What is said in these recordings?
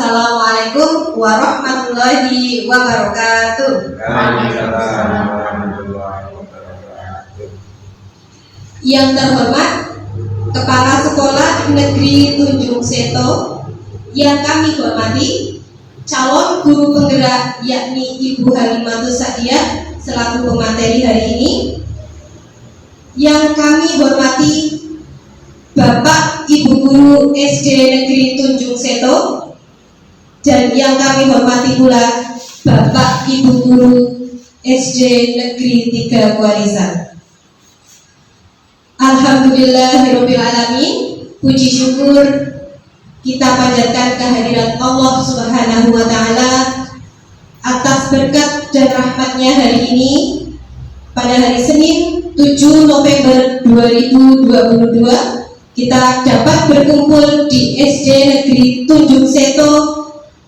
Assalamualaikum warahmatullahi wabarakatuh. Waalaikumsalam warahmatullahi wabarakatuh. Yang terhormat Kepala Sekolah Negeri Tunjung Seto, yang kami hormati calon guru penggerak yakni Ibu Halimatus Sa'diyah selaku pemateri hari ini, yang kami hormati Bapak Ibu Guru SD Negeri Tunjung Seto, dan yang kami hormati pula Bapak Ibu Guru SD Negeri 3 Kuarisan. Alhamdulillahirabbil alamin, puji syukur kita panjatkan kehadirat Allah Subhanahu wa taala atas berkat dan rahmatnya hari ini pada hari Senin 7 November 2022 kita dapat berkumpul di SD Negeri Tunjung Seto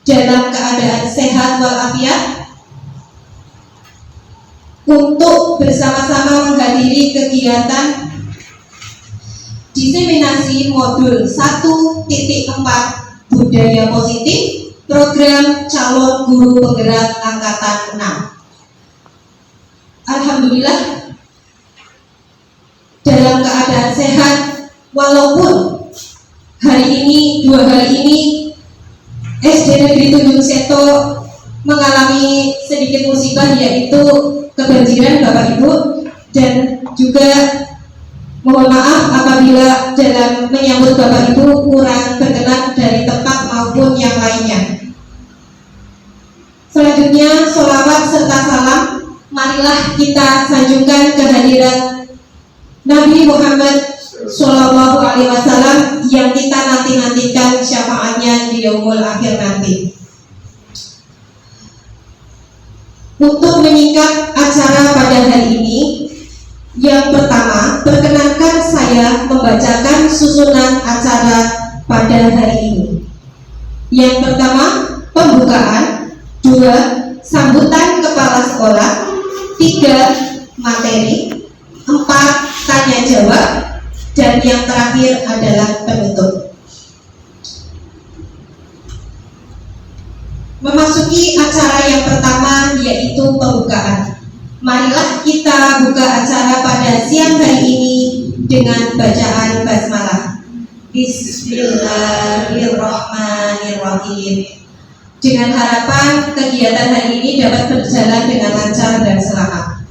dalam keadaan sehat walafiat untuk bersama-sama menghadiri kegiatan diseminasi modul 1.4 budaya positif program calon guru penggerak angkatan 6. Alhamdulillah dalam keadaan sehat, walaupun dua hari ini SD Negeri Tunjung Seto mengalami sedikit musibah, yaitu kebanjiran Bapak Ibu, dan juga mohon maaf apabila dalam menyambut Bapak Ibu kurang berkenan dari tempat maupun yang lainnya. Selanjutnya, sholawat serta salam marilah kita sanjungkan kehadiran Nabi Muhammad Sallallahu Alaihi Wasallam yang kita nanti-nantikan syafaatnya di yaumul akhir nanti. Untuk menyingkat acara pada hari ini, yang pertama, perkenankan saya membacakan susunan acara pada hari ini. Yang pertama, pembukaan. 2, sambutan kepala sekolah. 3, materi. 4, tanya jawab. Dan yang terakhir adalah penutup. Memasuki acara yang pertama, yaitu pembukaan. Marilah kita buka acara pada siang hari ini dengan bacaan basmalah. Bismillahirrahmanirrahim. Dengan harapan kegiatan hari ini dapat berjalan dengan lancar dan selamat.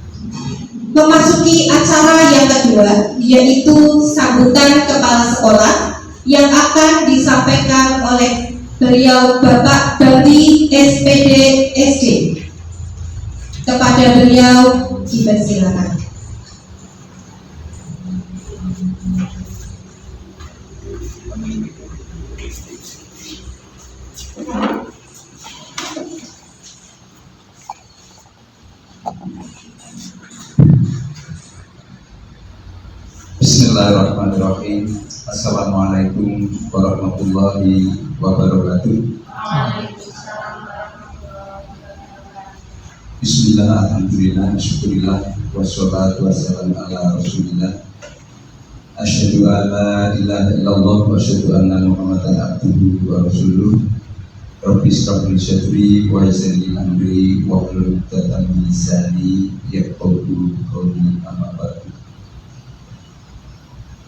Memasuki acara yang kedua, yaitu sambutan kepala sekolah yang akan disampaikan oleh beliau Bapak Bakti SPD SD. Kepada beliau dipersilakan. Bismillahirrahmanirrahim. Assalamualaikum warahmatullahi wabarakatuh. Bismillah, alhamdulillah, syukurillah, wassalatu wassalamu ala rasulillah. Asyhadu an la ilaha illallah wa asyhadu anna muhammadan abduhu wa rasuluh. Rabbi shrah li sadri wa yassir li amri wa hlul 'uqdatam min lisani yafqahu qawli, amma ba'du.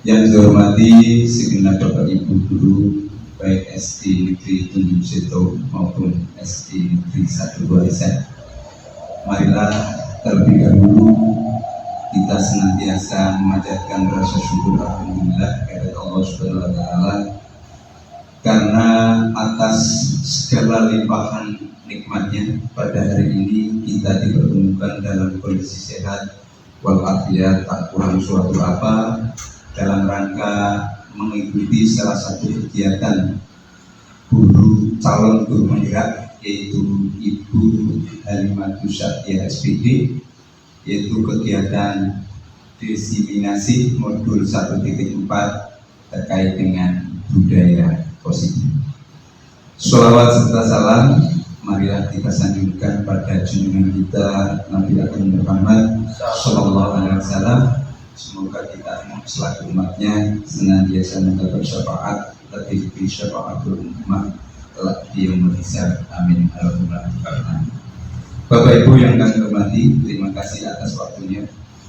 Yang dihormati segenap Bapak Ibu guru baik SD Negeri Tunjung Seto maupun SD Negeri 1 Kuarisan. Marilah terlebih dahulu kita senantiasa memanjatkan rasa syukur alhamdulillah kepada Allah Subhanahu wa taala karena atas segala limpahan nikmatnya pada hari ini kita dipertemukan dalam kondisi sehat walafiat, tak kurang suatu apa, dalam rangka mengikuti salah satu kegiatan calon guru penggerak, yaitu Ibu Halimatus Sa'diyah SPD, yaitu kegiatan diseminasi modul 1.4 terkait dengan budaya positif. Sholawat serta salam marilah kita sanjungkan pada junjungan kita Nabi Agung Muhammad Sallallahu Alaihi Wasallam. Semoga kita selaku umatnya senantiasa mendapat syafaat, lebih syafaat umat kelak di yaumul hisab. Amin. Alhamdulillah. Bapak Ibu yang kami hormati, terima kasih atas waktunya.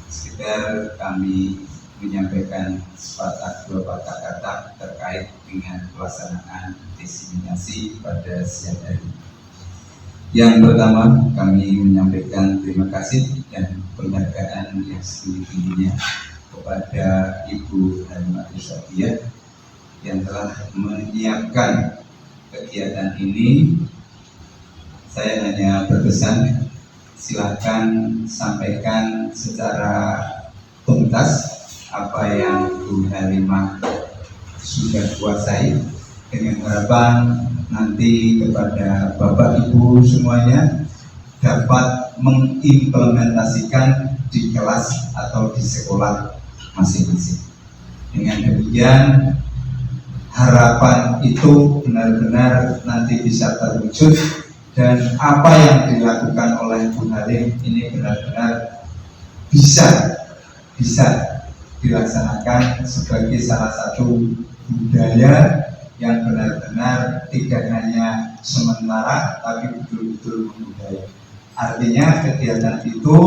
Sekitar kami menyampaikan sepatah dua patah kata terkait dengan pelaksanaan diseminasi pada siang hari. Yang pertama, kami menyampaikan terima kasih dan penghargaan yang setinggi-tingginya kepada Ibu Halimatus Sa'diyah yang telah menyiapkan kegiatan ini. Saya hanya berpesan, silakan sampaikan secara tuntas apa yang Bu Halimah sudah kuasai, dengan harapan nanti kepada Bapak Ibu semuanya dapat mengimplementasikan di kelas atau di sekolah masing-masing. Dengan demikian harapan itu benar-benar nanti bisa terwujud, dan apa yang dilakukan oleh Bu Halim ini benar-benar bisa dilaksanakan sebagai salah satu budaya yang benar-benar tidak hanya sementara tapi betul-betul membudaya. Artinya kegiatan itu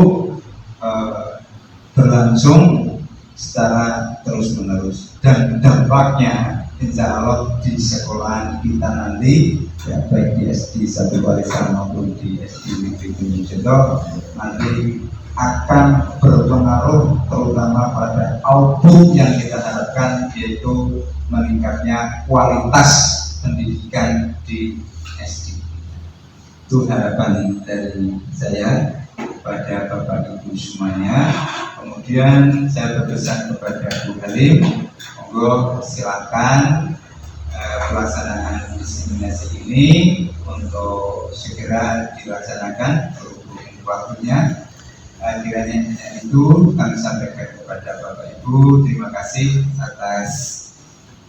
berlangsung secara terus-menerus, dan dampaknya insya Allah di sekolah kita nanti, ya, baik di SD 1 Barisan maupun di SD Negeri Tunjung Seto, nanti akan berpengaruh terutama pada output yang kita harapkan, yaitu meningkatnya kualitas pendidikan di SD. Itu harapan dari saya kepada Bapak Ibu semuanya. Kemudian saya berpesan kepada Bu Halim, monggo silakan pelaksanaan diseminasi ini untuk segera dilaksanakan berhubung waktunya. Kiranya itu kami sampaikan kepada Bapak Ibu. Terima kasih atas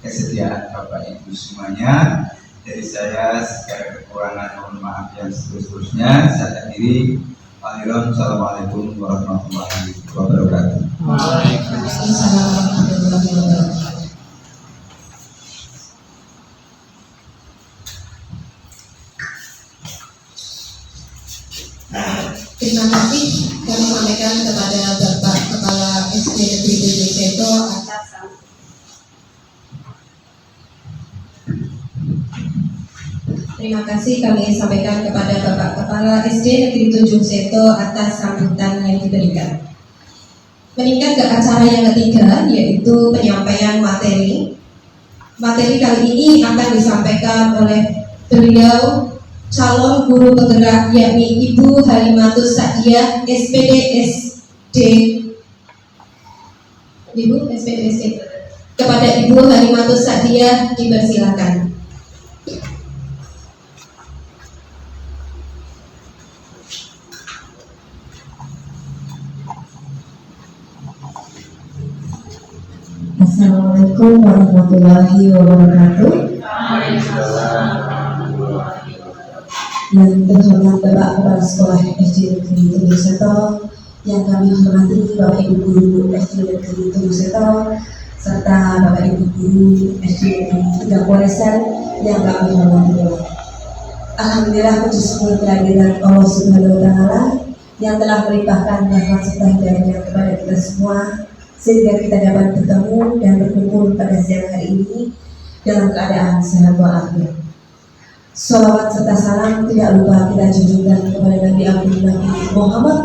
kesediaan Bapak Ibu semuanya. Dari saya segala kekurangan mohon maaf yang seterusnya. Saya akhiri. Assalamualaikum warahmatullahi wabarakatuh. Waalaikumsalam warahmatullahi wabarakatuh. Terima kasih kami sampaikan kepada Bapak Kepala SD Negeri Tunjung Seto atas Terima kasih kami sampaikan kepada Bapak Kepala SD Negeri Tunjung Seto atas sambutan yang diberikan. Meningkat ke acara yang ketiga, yaitu penyampaian materi. Materi kali ini akan disampaikan oleh beliau calon guru penggerak, yakni Ibu Halimatus Sa'diyah SPD SD. Ibu SPD SD. Kepada Ibu Halimatus Sa'diyah dipersilakan. Assalamualaikum warahmatullahi wabarakatuh. Yang terhormat Bapak Kepala Sekolah SD Negeri Tunjung Seto, yang kami hormati Bapak Ibu Guru SD Negeri Tunjung Seto, serta Bapak Ibu Guru SD Negeri 3 Poresan yang kami hormati. Alhamdulillah, puji syukur kehadiran Allah Subhanahu wa Ta'ala yang telah melimpahkan rahmat serta hidayahnya kepada kita semua, sehingga kita dapat bertemu dan berkumpul pada siang hari ini dalam keadaan sehat walafiat. Salawat serta salam tidak lupa kita junjungkan kepada Nabi Nabi Muhammad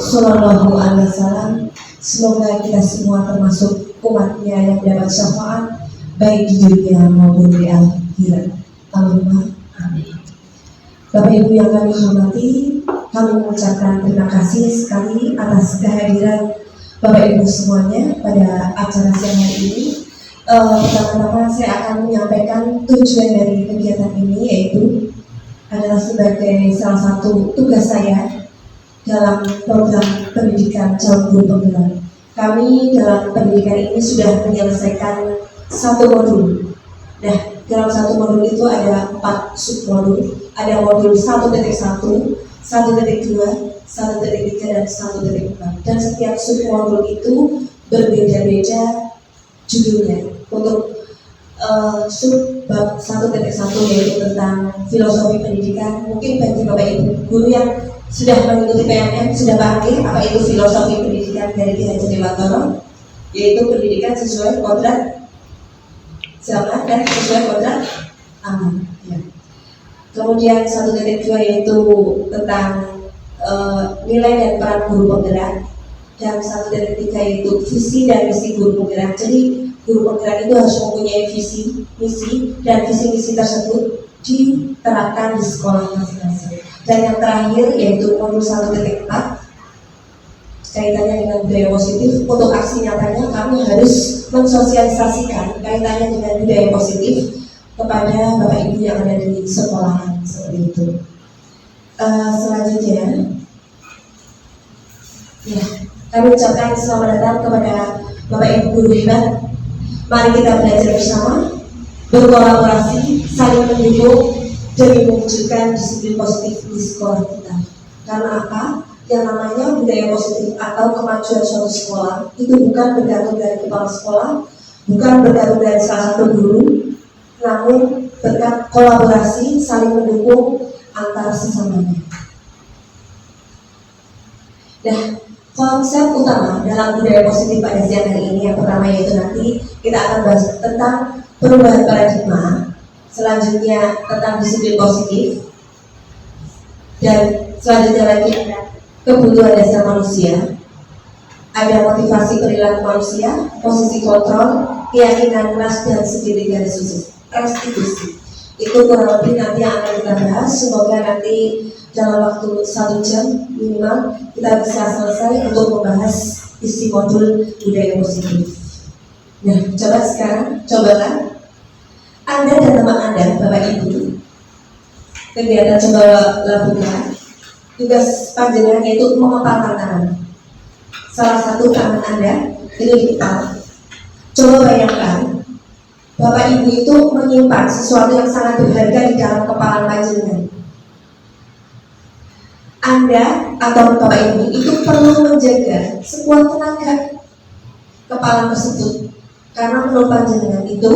Sallallahu Alaihi Wasallam. Semoga kita semua termasuk umatnya yang mendapat syafaat baik di dunia maupun di akhirat. Allahumma amin. Bapak Ibu yang kami hormati, kami mengucapkan terima kasih sekali atas kehadiran Bapak Ibu semuanya pada acara siang hari ini. Pertama-tama saya akan menyampaikan tujuan dari kegiatan ini, yaitu adalah sebagai salah satu tugas saya dalam program pendidikan calon guru penggerak. Kami dalam pendidikan ini sudah menyelesaikan satu modul. Nah, dalam satu modul itu ada 4 submodul. Ada modul 1.1, 1.2, 1.3 dan 1.4. Dan setiap submodul itu berbeda-beda judulnya. Untuk bab 1.1 yaitu tentang filosofi pendidikan. Mungkin bagi Bapak Ibu guru yang sudah mengikuti PMM sudah paham apa itu filosofi pendidikan dari Ki Hajar Dewantara, yaitu pendidikan sesuai kodrat zaman dan sesuai kodrat aman. Ya. Kemudian 1.2 yaitu tentang nilai dan peran guru penggerak, dan 1.3 yaitu visi dan misi guru penggerak. Jadi guru penggerak itu harus mempunyai visi, misi, dan visi misi tersebut diterapkan di sekolah masing-masing. Dan yang terakhir yaitu modul 1.4 kaitannya dengan budaya positif. Untuk aksi nyatanya kami harus mensosialisasikan kaitannya dengan budaya positif kepada Bapak Ibu yang ada di sekolahan seperti itu. Selanjutnya, ya, kami ucapkan selamat datang kepada Bapak Ibu guru hebat. Mari kita belajar bersama, berkolaborasi, saling mendukung demi mewujudkan disiplin positif di sekolah kita. Karena apa? Yang namanya budaya positif atau kemajuan suatu sekolah itu bukan bergantung dari kepala sekolah, bukan bergantung dari salah satu guru, namun berkat kolaborasi, saling mendukung antar sesamanya. Nah, konsep utama dalam budaya positif pada siang hari ini yang pertama yaitu nanti kita akan bahas tentang perubahan paradigma, selanjutnya tentang disiplin positif, dan selanjutnya lagi ada kebutuhan dasar manusia, ada motivasi perilaku manusia, posisi kontrol, keyakinan keras dan segitiga restitusi. Itu kurang lebih nanti yang akan kita bahas. Semoga nanti dalam waktu 1 jam minimal kita bisa selesai untuk membahas isi modul budaya positif. Nah, coba sekarang, cobalah Anda dan teman Anda, Bapak Ibu, kegiatan coba lakukan tugas panjenengan yaitu mengepalkan tangan. Salah satu tangan Anda itu dikepal. Coba bayangkan Bapak Ibu itu menyimpan sesuatu yang sangat berharga di dalam kepala panjenengan. Anda atau Bapak Ibu itu perlu menjaga sebuah tenaga kepala tersebut, karena menurut panjenengan itu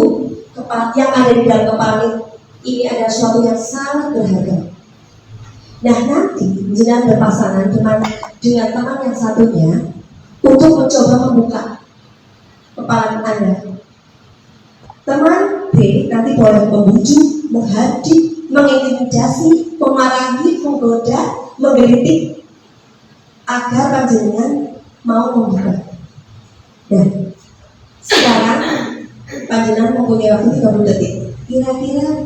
kepala yang ada di dalam kepala ini adalah sesuatu yang sangat berharga. Nah, nanti jenengan berpasangan dengan teman yang satunya untuk mencoba membuka kepala Anda. Teman B nanti boleh membujuk, menghadik, mengintimidasi, memarahi, menggoda, menggelitik agar panjenengan mau membuka. Dan sekarang panjenengan mempunyai waktu 30 detik. Kira-kira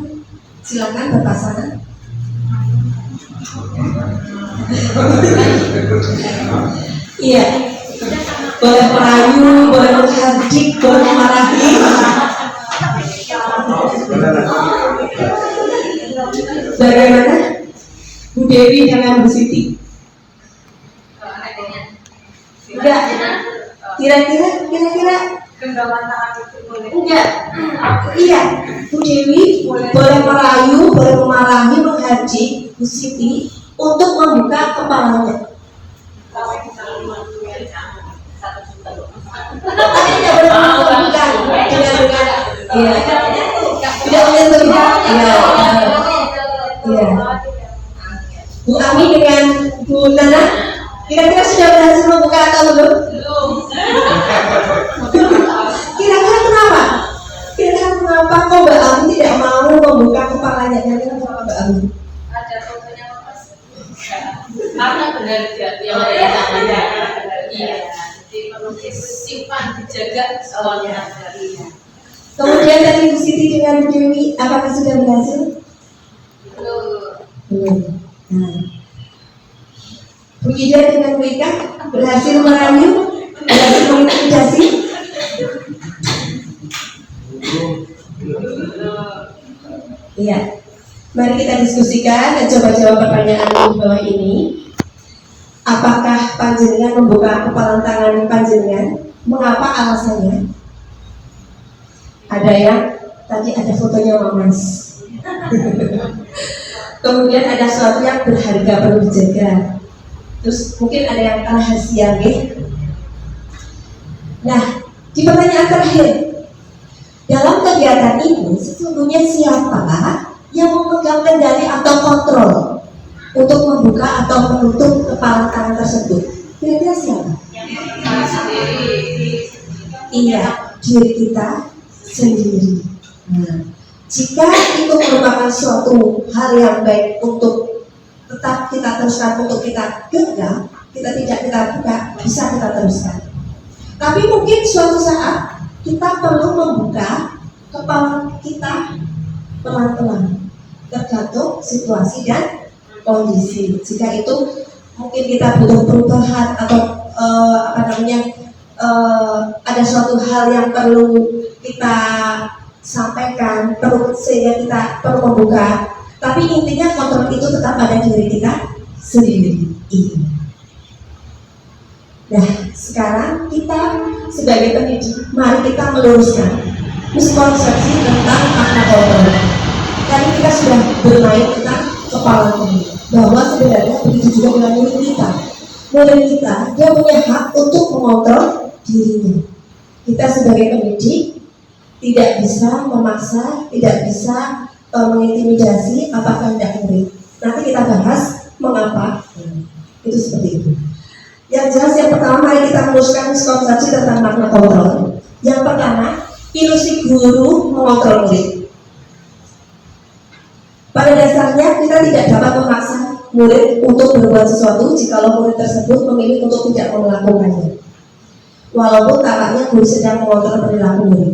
silakan berpasangan. Iya, boleh merayu, boleh menghadik, boleh memarahi. Bagaimana Bu Dewi dengan Bu Siti? Enggak. Kira-kira enggak. Iya, Bu Dewi boleh merayu, boleh memarahi, menghadik Bu Siti untuk membuka kepalanya. Tapi tidak boleh membuka tidak menyentuh. Iya. Bu Ami dengan Bu Nana, kira-kira sudah berhasil membuka atau belum? Kira-kira kenapa? Kira-kira kenapa kok Mbak Ami tidak mau membuka kepalanya? Kira-kira kenapa Mbak Ami? Ada fotonya Mas. Karena benar yang ada tangannya. Iya. Jadi perlu disimpan, dijaga soalnya. Kemudian tadi Bu Siti dengan Bu Dewi, apakah sudah berhasil? Belum. Nah, Bu Ida dengan Bu Ika berhasil merayu, berhasil mengintimidasi. Iya. Mari kita diskusikan dan coba jawab pertanyaan di bawah ini. Apakah panjenengan membuka kepalan tangan panjenengan? Mengapa alasannya? Ada yang tadi ada fotonya Mas. Kemudian ada sesuatu yang berharga perlu dijaga. Terus mungkin ada yang rahasia, gitu. Nah, di pertanyaan terakhir, Dalam kegiatan ini sesungguhnya siapa yang memegang kendali atau kontrol untuk membuka atau menutup kepala tangan tersebut? Kira-kira siapa? Iya, diri kita sendiri. Nah, jika itu merupakan suatu hal yang baik untuk tetap kita teruskan, untuk kita genggam, kita tidak kita buka, bisa kita teruskan. Tapi mungkin suatu saat kita perlu membuka kepala kita pelan-pelan, tergantung situasi dan kondisi. Jika itu mungkin kita butuh perubahan atau ada suatu hal yang perlu kita sampaikan, sehingga kita perlu membuka. Tapi intinya kontrol itu tetap pada diri kita sendiri. Nah, sekarang kita sebagai pendidik, mari kita meluruskan miskonsepsi tentang makna kontrol. Tadi kita sudah bermain tentang kepala ini, bahwa sebenarnya begitu juga dengan murid kita. Murid kita, dia punya hak untuk mengontrol dirinya. Kita sebagai pendidik tidak bisa memaksa, tidak bisa mengintimidasi apakah tidak murid. Nanti kita bahas mengapa itu seperti itu. Yang jelas yang pertama, mari kita meluruskan miskonsepsi tentang makna kontrol. Yang pertama, ilusi guru mengontrol murid. Pada dasarnya kita tidak dapat memaksa murid untuk berbuat sesuatu jika murid tersebut memilih untuk tidak melakukannya. Walaupun tampaknya guru sedang mengontrol perilaku murid.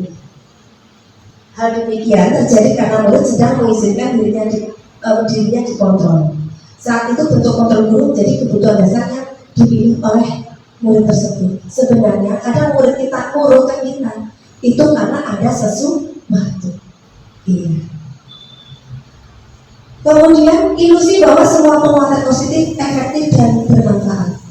Hal demikian terjadi karena murid sedang mengizinkan dirinya dikontrol. Saat itu bentuk kontrol guru menjadi kebutuhan dasarnya dipilih oleh murid tersebut. Sebenarnya kadang murid kita nurut ke kita itu karena ada sesuatu. Iya. Kemudian ilusi bahwa semua penguatan positif efektif dan bermanfaat.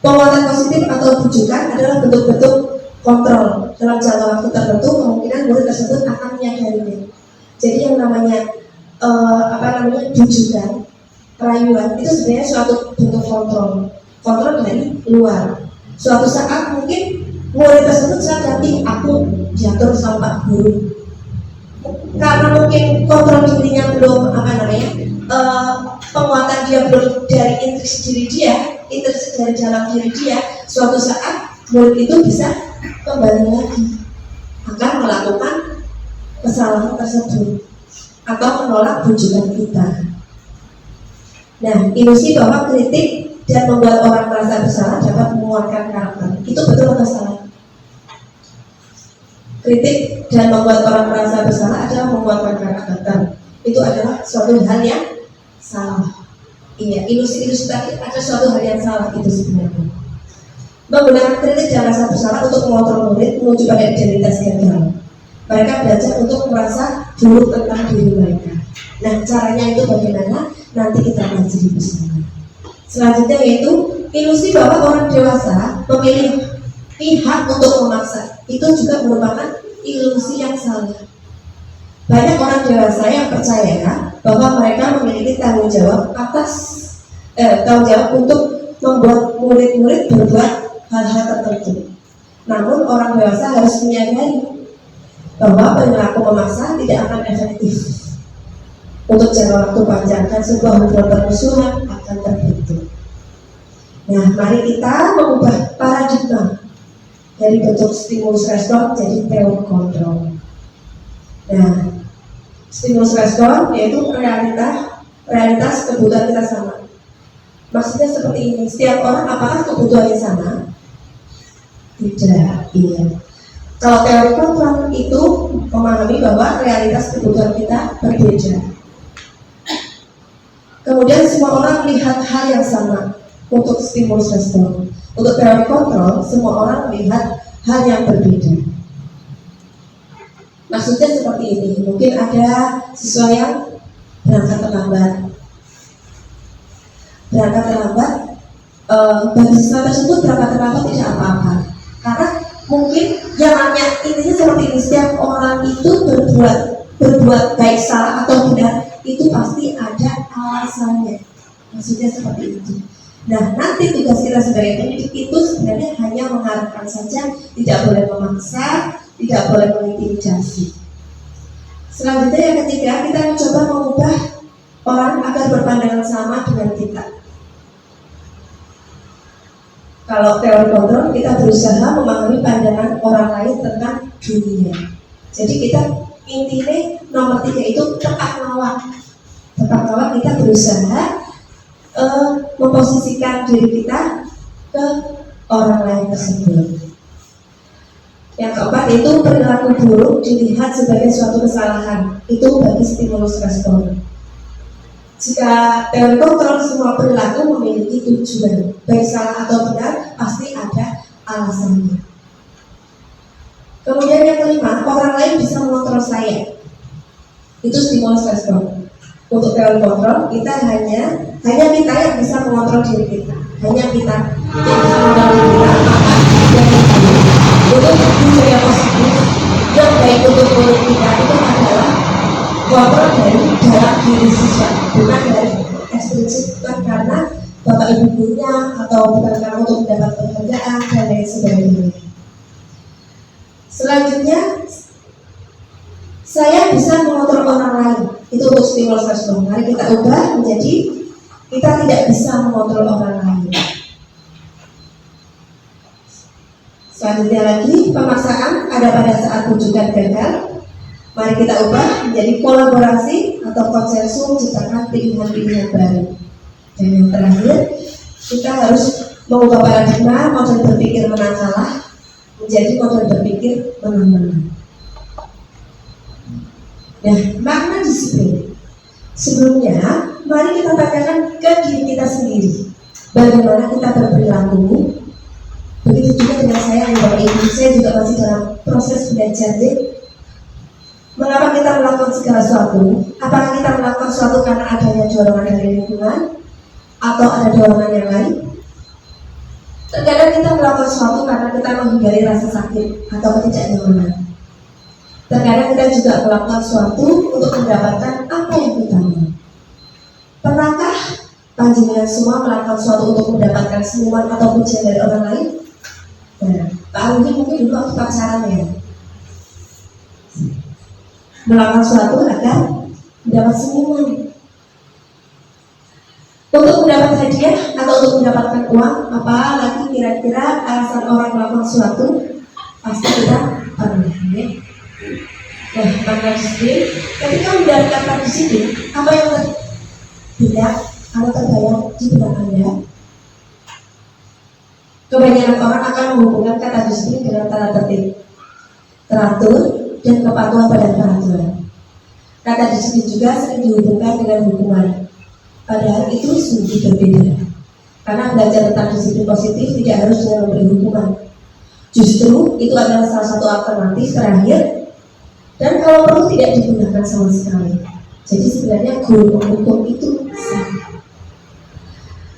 Penguatan positif atau bujukan adalah bentuk-bentuk kontrol. Dalam jangka waktu tertentu kemungkinan murid tersebut akan menyadarinya. Jadi yang namanya bujukan, rayuan itu sebenarnya suatu bentuk kontrol dari luar. Suatu saat mungkin murid tersebut sadar, aku jatuh sama Pak Guru. Karena mungkin kontrol dirinya belum penguatan dia belum dari intriksi dari dalam diri dia. Suatu saat murid itu bisa kembali lagi akan melakukan kesalahan tersebut atau menolak bujukan kita. Nah, ilusi bahwa kritik dan membuat orang merasa bersalah dapat menguatkan karakter. Itu betul atau salah? Kritik dan membuat orang merasa bersalah adalah menguatkan karakter. Itu adalah suatu hal yang salah. Iya, ilusi tadi ada suatu hal yang salah itu sebenarnya. Menggunakan kritik dan rasa bersalah untuk mengontrol murid menuju pada identitas yang dalam. Mereka belajar untuk merasa buruk tentang diri mereka. Nah, caranya itu bagaimana? Nanti kita pelajari bersama. Selanjutnya yaitu ilusi bahwa orang dewasa memilih pihak untuk memaksa. Itu juga merupakan ilusi yang salah. Banyak orang dewasa yang percaya bahwa mereka memiliki tanggung jawab untuk membuat murid-murid berbuat hal-hal tertentu. Namun orang dewasa harus menyadari bahwa perilaku memaksa tidak akan efektif. Untuk jangka waktu panjang dan sebuah hubungan permusuhan akan terbentuk. Nah, mari kita mengubah paradigma dari bentuk stimulus respon jadi teori kontrol. Nah, stimulus respon yaitu realitas kebutuhan kita sama. Maksudnya seperti ini, setiap orang apakah kebutuhannya sama? Tidak, iya. Kalau teori kontrol itu memahami bahwa realitas kebutuhan kita berbeda. Kemudian semua orang melihat hal yang sama untuk stimulus respon. Untuk teori kontrol, semua orang melihat hal yang berbeda. Maksudnya seperti ini, mungkin ada siswa yang berangkat terlambat, bagi siswa tersebut berangkat terlambat tidak apa-apa. Karena mungkin intinya seperti ini, setiap orang itu berbuat baik salah atau benar itu pasti ada alasannya. Maksudnya seperti itu. Nah, nanti tugas kita sebagai pendidik itu sebenarnya hanya mengarahkan saja, tidak boleh memaksa, tidak boleh mengintimidasi. Selanjutnya yang ketiga, kita mencoba mengubah orang agar berpandangan sama dengan kita. Kalau teori kontrol, kita berusaha memahami pandangan orang lain tentang dunia. Jadi kita intinya nomor 3 itu tepat nolak. Tepat nolak, kita berusaha memposisikan diri kita ke orang lain tersebut. Yang keempat itu perilaku buruk dilihat sebagai suatu kesalahan. Itu bagi stimulus respon. Jika teori kontrol, semua perilaku memiliki tujuan, baik salah atau benar pasti ada alasannya. Kemudian yang kelima, orang lain bisa mengontrol saya. Itu stimulus respon. Untuk teori kontrol, kita hanya kita yang bisa mengontrol diri kita. Hanya kita yang bisa mengontrol diri kita, maka yang kita untuk tujuan yang positif yang baik untuk mulut kita itu adalah kontrol dari dalam diri siswa, bukan dari ekstrinsi, bukan karena bapak ibu gurunya atau bukan karena untuk mendapat penghargaan dan lain sebagainya. Selanjutnya, saya bisa mengontrol orang lain. Itu untuk stimulus respon. Mari kita ubah menjadi kita tidak bisa mengontrol orang lain. Selanjutnya lagi, pemaksaan ada pada saat rujukan gagal. Mari kita ubah menjadi kolaborasi atau konsensus menciptakan pilihan-pilihan baru. Dan yang terakhir, kita harus mengubah paradigma model berpikir menang kalah menjadi model berpikir menang-menang. Nah, makna disiplin. Sebelumnya, mari kita tanyakan ke diri kita sendiri. Bagaimana kita berperilaku? Begitu juga dengan saya yang Bapak Ibu, saya juga masih dalam proses belajar. Mengapa kita melakukan segala sesuatu? Apakah kita melakukan sesuatu karena adanya dorongan dari lingkungan atau ada dorongan yang lain? Terkadang kita melakukan sesuatu karena kita menghindari rasa sakit atau ketidaknyamanan. Terkadang kita juga melakukan sesuatu untuk mendapatkan apa yang kita mau. Pernahkah panjenengan semua melakukan sesuatu untuk mendapatkan senyuman atau pujian dari orang lain? Nah, Pak Alwi mungkin dulu waktu pacaran ya, melakukan sesuatu agar mendapat senyuman, untuk mendapat hadiah atau untuk mendapatkan uang. Apalagi kira-kira alasan orang melakukan sesuatu pasti kita pernah ya. Nah, maka disiplin, ketika mendapatkan disiplin, apa yang tidak atau terbayang di benak Anda? Kebanyakan orang akan menghubungkan kata disiplin dengan tata tertib, teratur, dan kepatuhan pada peraturan. Kata disiplin juga sering dihubungkan dengan hukuman, padahal itu sungguh berbeda. Karena belajar tentang disiplin positif tidak harus dengan memberi hukuman. Justru itu adalah salah satu alternatif terakhir, dan kalau perlu tidak digunakan sama sekali. Jadi sebenarnya guru menghukum itu sah.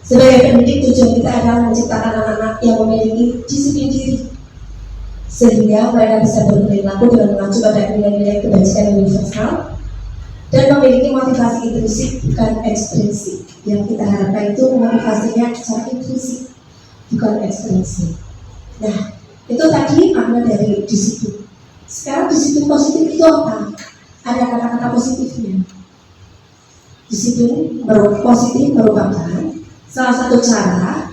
Sebagai pendidik, tujuan kita adalah menciptakan anak-anak yang memiliki disiplin diri, sehingga mereka bisa berperilaku dengan mengacu pada nilai-nilai kebajikan universal dan memiliki motivasi intrinsik bukan ekstrinsik. Yang kita harapkan itu motivasinya secara intrinsik bukan ekstrinsik. Nah, itu tadi makna dari disiplin. Sekarang disiplin positif itu apa? Ada kata-kata positifnya. Disiplin positif merupakan salah satu cara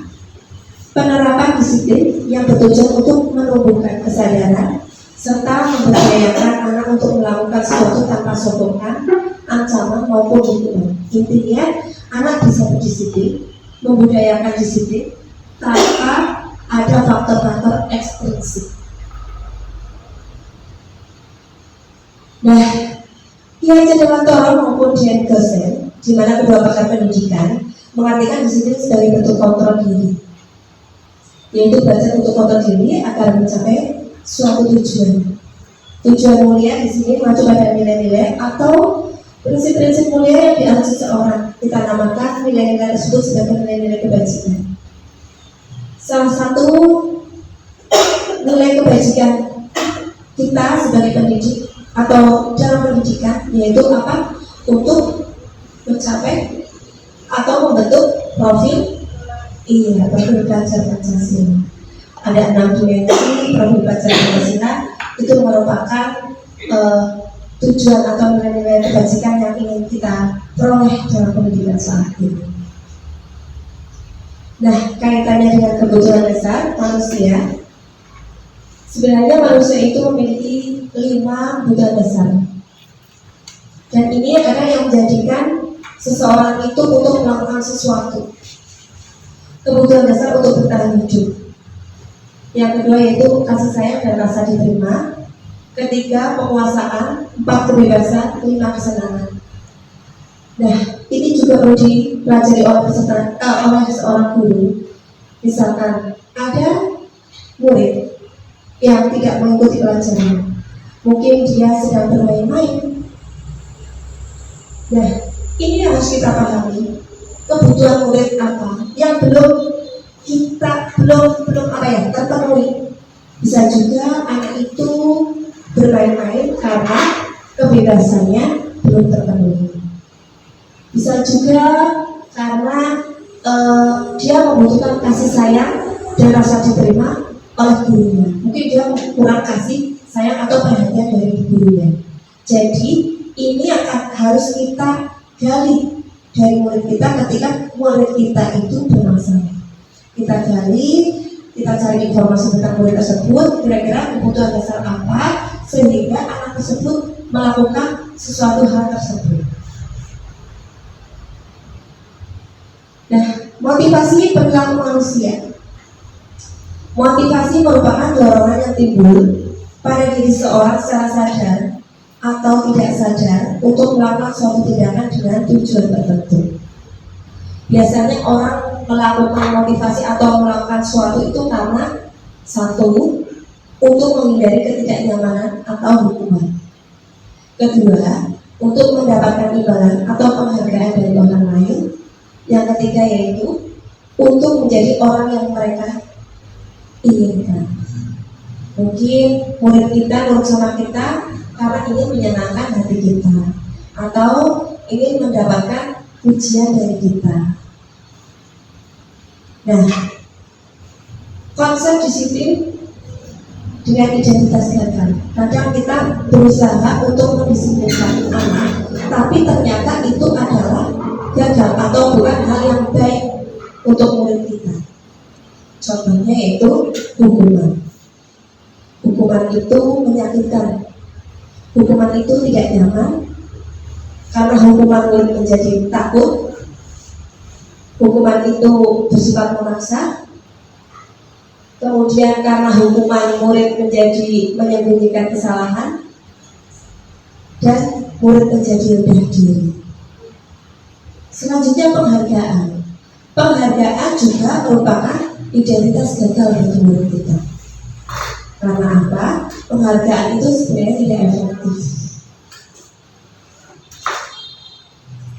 penerapan disiplin yang bertujuan untuk menumbuhkan kesadaran serta memberdayakan anak untuk melakukan sesuatu tanpa sokongan, ancaman maupun hukuman. Intinya, anak bisa berdisiplin, membudayakan disiplin tanpa ada faktor-faktor ekstrinsik. Nah, Kiai Cendrawasih maupun Dian Gosen, di mana kedua pakar pendidikan mengartikan disiplin sebagai bentuk kontrol diri, yaitu belajar untuk kontrol diri agar mencapai suatu tujuan. Tujuan mulia di sini mengacu pada nilai-nilai atau prinsip-prinsip mulia yang dianut seseorang. Kita namakan nilai-nilai tersebut sebagai nilai-nilai kebajikan. Salah satu nilai kebajikan kita sebagai pendidik atau dalam pendidikan yaitu apa? Untuk mencapai atau membentuk profil belajar Pancasila. Ada 6 dimensi profil belajar Pancasila itu merupakan tujuan atau nilai-nilai kebajikan yang ingin kita peroleh dalam pendidikan saat ini. Nah, kaitannya dengan kebutuhan dasar manusia, sebenarnya manusia itu memiliki 5 kebutuhan dasar, dan ini adalah yang menjadikan seseorang itu untuk melakukan sesuatu. Kebutuhan dasar untuk bertahan hidup. Yang kedua yaitu kasih sayang dan rasa diterima. Ketiga, penguasaan. 4, kebebasan. 5, kesenangan. Nah, ini juga perlu dipelajari oleh seorang guru. Misalkan ada murid yang tidak mengikuti pelajaran, mungkin dia sedang bermain-main. Nah, ini yang harus kita pahami. Kebutuhan murid apa yang belum terpenuhi. Bisa juga anak itu bermain-main karena kebebasannya belum terpenuhi. Bisa juga karena dia membutuhkan kasih sayang dan rasa diterima oleh gurunya. Mungkin dia kurang kasih sayang atau perhatian dari gurunya. Jadi ini akan harus kita gali dari murid kita ketika murid kita itu bermasalah. Kita gali, kita cari informasi tentang murid tersebut, kira-kira kebutuhan dasar apa sehingga anak tersebut melakukan sesuatu hal tersebut. Nah, motivasi perilaku manusia. Motivasi merupakan dorongan yang timbul pada diri seorang secara sadar atau tidak sadar untuk melakukan suatu tindakan dengan tujuan tertentu. Biasanya orang melakukan motivasi atau melakukan suatu itu karena satu, untuk menghindari ketidaknyamanan atau hukuman. Kedua, untuk mendapatkan imbalan atau penghargaan dari orang lain. Yang ketiga yaitu untuk menjadi orang yang mereka inginkan. Mungkin murid kita nurut sama kita karena ingin menyenangkan hati kita, atau ingin mendapatkan pujian dari kita. Nah, konsep disiplin dengan identitas gagal. Kadang kita berusaha untuk mendisiplinkan anak, tapi ternyata itu adalah gagal atau bukan hal yang baik untuk murid kita. Contohnya itu hukuman. Hukuman itu menyakitkan. Hukuman itu tidak nyaman karena hukuman murid menjadi takut. Hukuman itu bersifat memaksa. Kemudian karena hukuman murid menjadi menyembunyikan kesalahan dan murid menjadi rendah diri. Selanjutnya penghargaan. Penghargaan juga merupakan identitas gagal bagi murid kita. Karena apa? Penghargaan itu sebenarnya tidak efektif.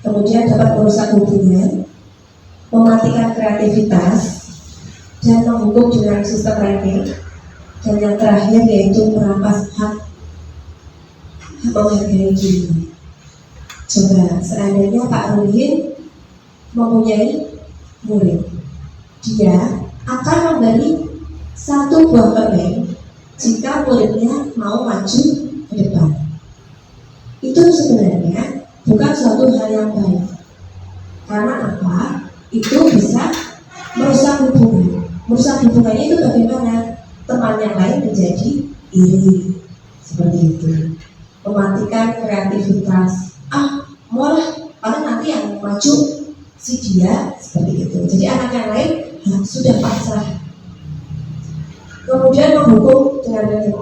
Kemudian dapat merusak hubungan, mematikan kreativitas, dan menghukum dengan sistem ranking. Dan yang terakhir yaitu merampas hak menghargai diri. Coba seandainya Pak Ruhin mempunyai murid, dia akan memberi 1 buah permen jika muridnya mau maju ke depan. Itu sebenarnya bukan suatu hal yang baik. Karena apa? Itu bisa merusak hubungan. Merusak hubungannya itu bagaimana? Teman yang lain menjadi iri, seperti itu. Mematikan kreativitas. Malah paling nanti yang maju si dia, seperti itu. Jadi anak yang lain sudah pasrah. Kemudian menghukum dengan remeh.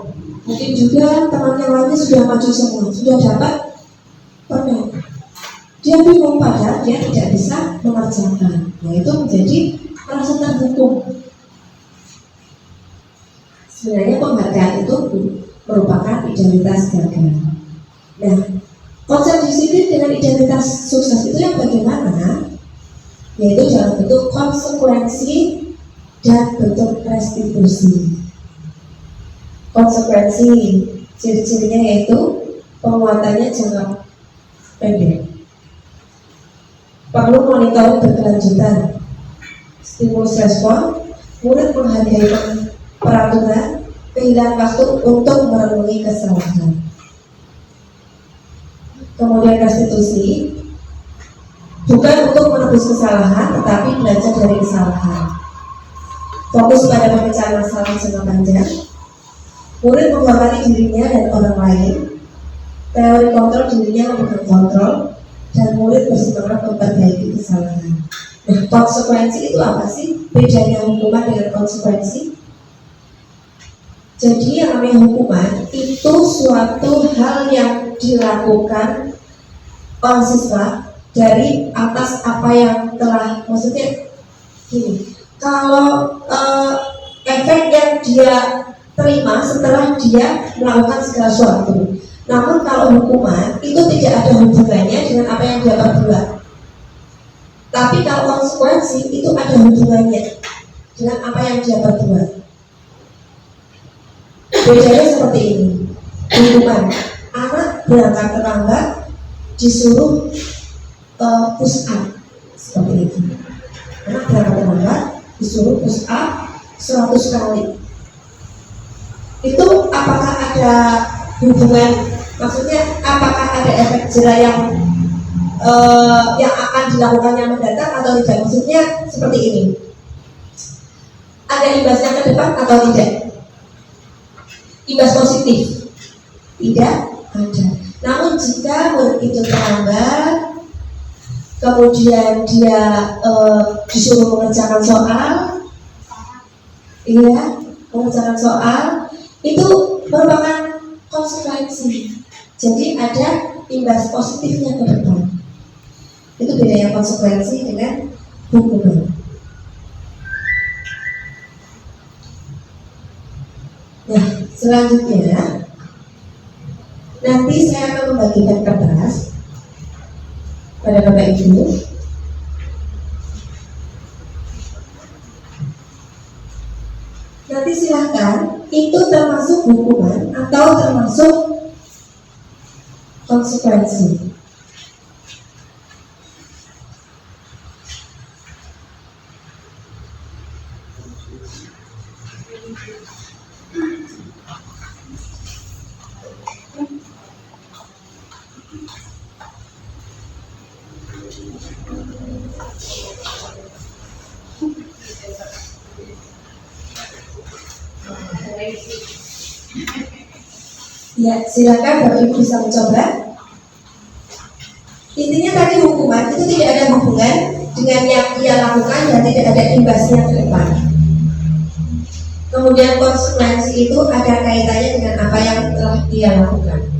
Mungkin juga teman yang lainnya sudah maju semua, sudah dapat permen. Dia bingung padahal dia tidak bisa mengerjakan. Nah, itu menjadi merasa terhukum. Sebenarnya penghargaan itu merupakan identitas gagal. Nah, konsep disiplin dengan identitas sukses itu yang bagaimana? Yaitu dalam bentuk konsekuensi dan bentuk restitusi. Konsekuensi ciri-cirinya yaitu penguatannya jangka pendek, perlu monitoring berkelanjutan, stimulus respon, murid menghargai peraturan, kehilangan waktu untuk merenungi kesalahan. Kemudian restitusi, bukan untuk menebus kesalahan, tetapi belajar dari kesalahan. Fokus pada pemecahan masalah jangka panjang. Murid menghormati dirinya dan orang lain. Teori kontrol dirinya memegang kontrol, dan murid bersemangat memperbaiki kesalahan. Nah, konsekuensi itu apa sih? Bedanya hukuman dengan konsekuensi? Jadi yang namanya hukuman itu suatu hal yang dilakukan oleh siswa dari atas apa yang telah, maksudnya gini, kalau efek yang dia terima setelah dia melakukan segala sesuatu. Namun kalau hukuman itu tidak ada hubungannya dengan apa yang dia perbuat. Tapi kalau konsekuensi itu ada hubungannya dengan apa yang dia perbuat. Bedanya seperti ini. Hukuman, anak berangkat terlambat disuruh push up seperti itu. Anak berangkat terlambat disuruh push up 100 kali. Itu apakah ada hubungan? Maksudnya apakah ada efek jerah yang akan dilakukannya mendatang atau tidak? Maksudnya seperti ini. Ada imbasnya ke depan atau tidak? Imbas positif? Tidak ada. Namun jika murid itu terlambat, kemudian dia disuruh mengerjakan soal, mengerjakan soal, itu merupakan konsekuensi. Jadi ada imbas positifnya ke depan. Itu bedanya konsekuensi dengan hukuman. Nah, selanjutnya nanti saya akan membagikan kertas pada Bapak Ibu. Nanti silahkan, itu termasuk hukuman atau termasuk konsekuensi. Ya, silakan Bapak Ibu bisa mencoba. Intinya tadi hukuman itu tidak ada hubungan dengan yang ia lakukan dan tidak ada imbasnya ke depan. Kemudian konsekuensi itu ada kaitannya dengan apa yang telah dia lakukan.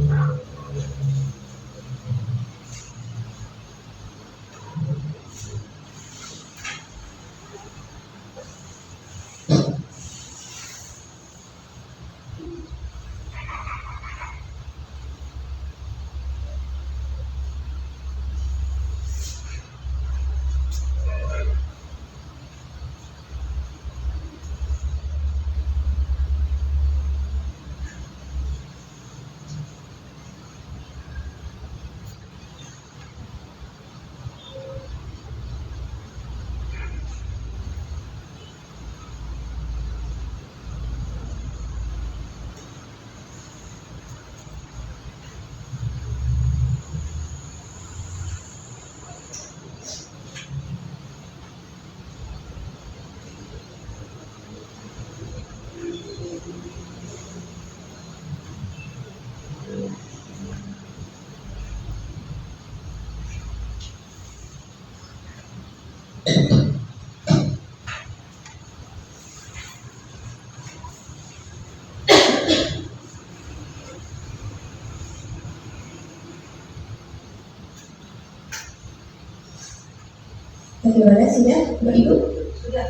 Bagaimana sudah, Mbak Ibu? Sudah.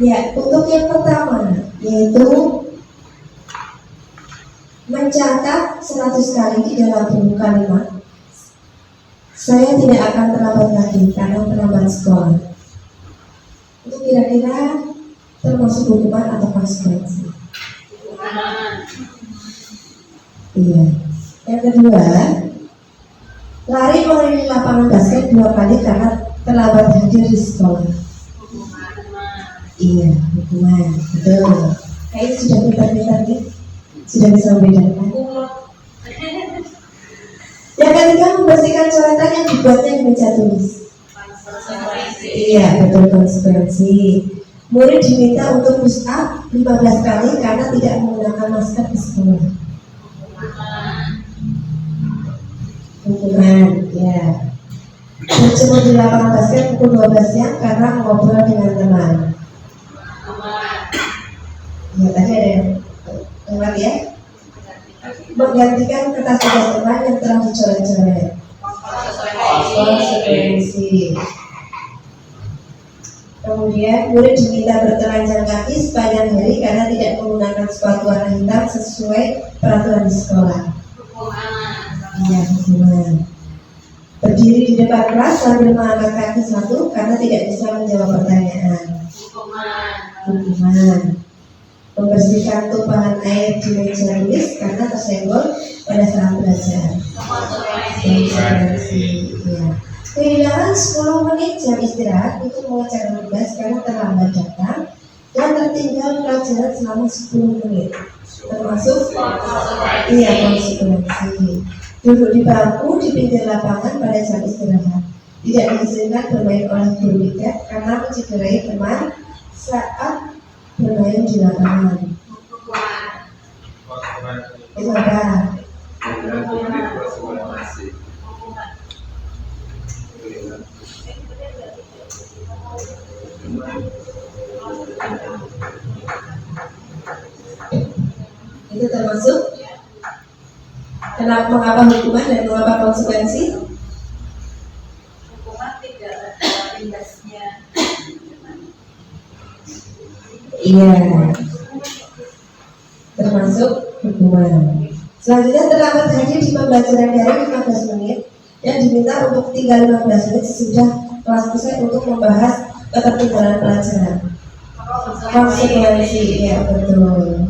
Ya, untuk yang pertama yaitu mencatat 100 kali di dalam buku kalimat. Saya tidak akan terlambat lagi karena terlambat sekolah. Itu kira-kira termasuk hukuman atau konsekuensi? Hukuman. Iya. Yang kedua, lari mengelilingi lapangan basket 2 kali karena terlambat hadir di sekolah. Iya, hukuman. Betul. Kayaknya sudah pintar-pintar nih. Sudah bisa membedakan. Yang ketiga, membersihkan coretan yang dibuatnya di meja tulis. Iya, betul, konsekuensi. Murid diminta untuk push up 15 kali karena tidak menggunakan masker di sekolah. Hukuman, ya. Berjemur di lapangan basket pukul 12 siang karena ngobrol dengan teman. Ya, tadi ada yang dengar ya. Menggantikan kertas tugas teman yang telah dicoret-coret. Konsekuensi. Kemudian murid diminta bertelanjang kaki sepanjang hari karena tidak menggunakan sepatu warna hitam sesuai peraturan di sekolah. Iya, hukuman. Berdiri di depan kelas sambil mengangkat kaki satu karena tidak bisa menjawab pertanyaan. Hukuman. Membersihkan tumpahan air di meja tulis karena tersenggol pada saat belajar. Ya. Kehilangan 10 menit jam istirahat untuk mengerjakan tugas karena terlambat datang dan tertinggal pelajaran selama 10 menit. Termasuk konsekuensi. Duduk di bangku di pinggir lapangan pada jam istirahat. Tidak diizinkan bermain oleh guru piket karena mencederai teman saat bermain di lapangan. Itu apa? Itu termasuk mengapa hukuman dan mengapa konsekuensi? Hukuman tidak ada imbasnya. Iya, termasuk hukuman. Selanjutnya terlambat hadir di pembelajaran daring 15 menit dan diminta untuk tinggal 15 menit sesudah kelas pusat untuk membahas ketertinggalan pelajaran. Konsekuensi, ya betul.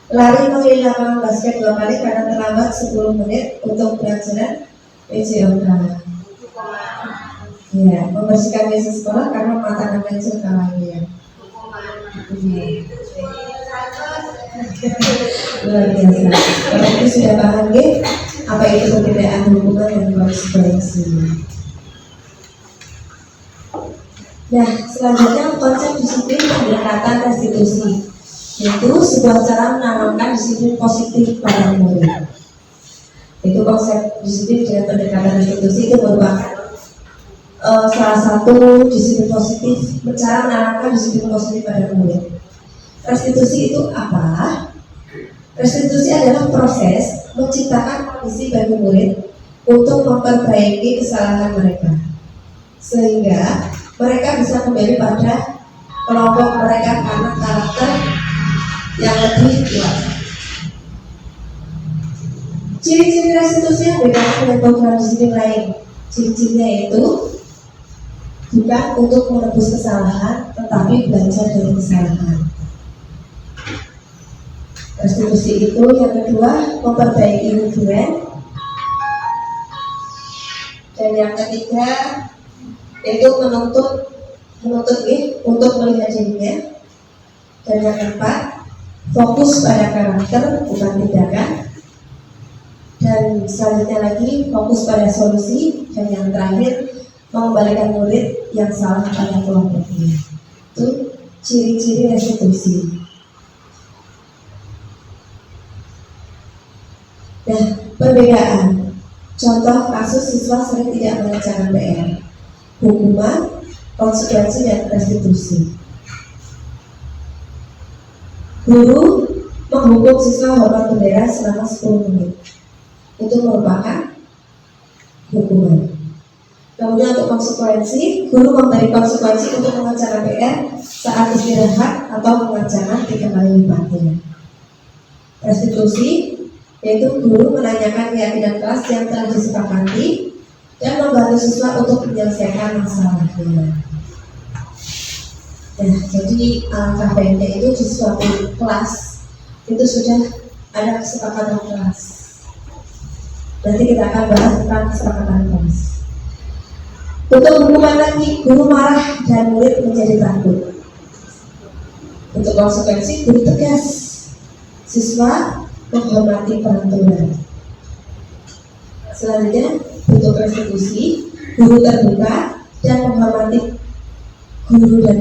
Lari mengelilingi lapangan basket 2 kali karena terlambat 10 menit untuk pelajaran PJOK. Ya, membersihkan meja sekolah karena mematangkan meja kalanya. Luar biasa. Kalau itu sudah paham ya, apa itu perbedaan hukuman dan konsekuensi. Nah, selanjutnya konsep disiplin pendekatan restitusi, yaitu sebuah cara menanamkan disiplin positif pada murid. Itu konsep disiplin dengan pendekatan restitusi itu merupakan salah satu disiplin positif, cara menanamkan disiplin positif pada murid. Restitusi itu apa? Restitusi adalah proses menciptakan kondisi bagi murid untuk memperbaiki kesalahan mereka, sehingga mereka bisa kembali pada kelompok mereka karena karakter yang lebih kuat. Ciri-ciri restitusi yang berbeda dengan program disiplin lain, ciri-cirinya itu bukan untuk menebus kesalahan, tetapi belajar dari kesalahan. Restitusi itu yang kedua memperbaiki hubungan, dan yang ketiga yaitu menuntut untuk melihat dirinya, dan yang keempat fokus pada karakter bukan tindakan, dan selanjutnya lagi fokus pada solusi, dan yang terakhir mengembalikan murid yang salah pada kelompoknya. Itu ciri-ciri restitusi. Nah, perbedaan contoh kasus siswa sering tidak mengerjakan PR, hukuman, konsekuensi, dan restitusi. Guru menghukum siswa hormat bendera selama 10 menit. Itu merupakan hukuman. Kemudian untuk konsekuensi, guru memberi konsekuensi untuk mengerjakan PR saat istirahat atau mengerjakan 3 kali lipatnya. Restitusi yaitu guru menanyakan keyakinan kelas yang telah disepakati dan membantu siswa untuk menyelesaikan masalahnya. Nah, jadi alangkah baiknya itu di suatu kelas itu sudah ada kesepakatan kelas. Nanti kita akan bahas tentang kesepakatan kelas. Untuk hukuman lagi, guru marah dan murid menjadi takut. Untuk konsekuensi, guru tegas, siswa menghormati peraturan. Selanjutnya, untuk restitusi, guru terbuka dan menghormati gurunya.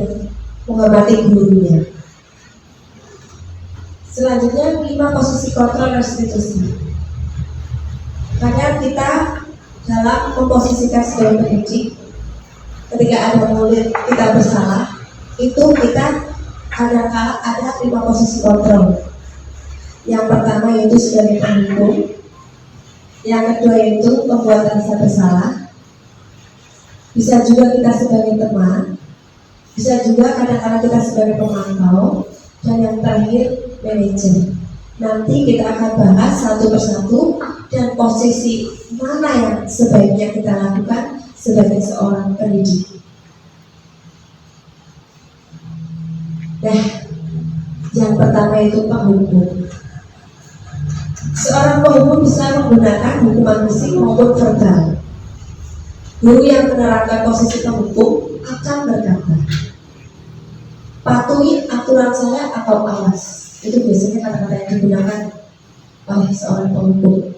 Selanjutnya, 5 posisi kontrol restitusi. Karena kita dalam memposisikan sebagai pendidik, ketika ada murid kita bersalah, itu kita ada 5 posisi kontrol. Yang pertama yaitu sebagai penghukum, yang kedua yaitu membuat rasa bersalah, bisa juga kita sebagai teman, bisa juga kadang-kadang kita sebagai pemantau, dan yang terakhir manajer. Nanti kita akan bahas satu persatu dan posisi mana yang sebaiknya kita lakukan sebagai seorang pendidik. Nah, yang pertama itu penghukum. Seorang penghukum bisa menggunakan hukuman fisik maupun verbal. Guru yang menerapkan posisi penghukum akan berkata, patuhi aturan saya atau awas. Itu biasanya kata-kata yang digunakan oleh seorang penghukum.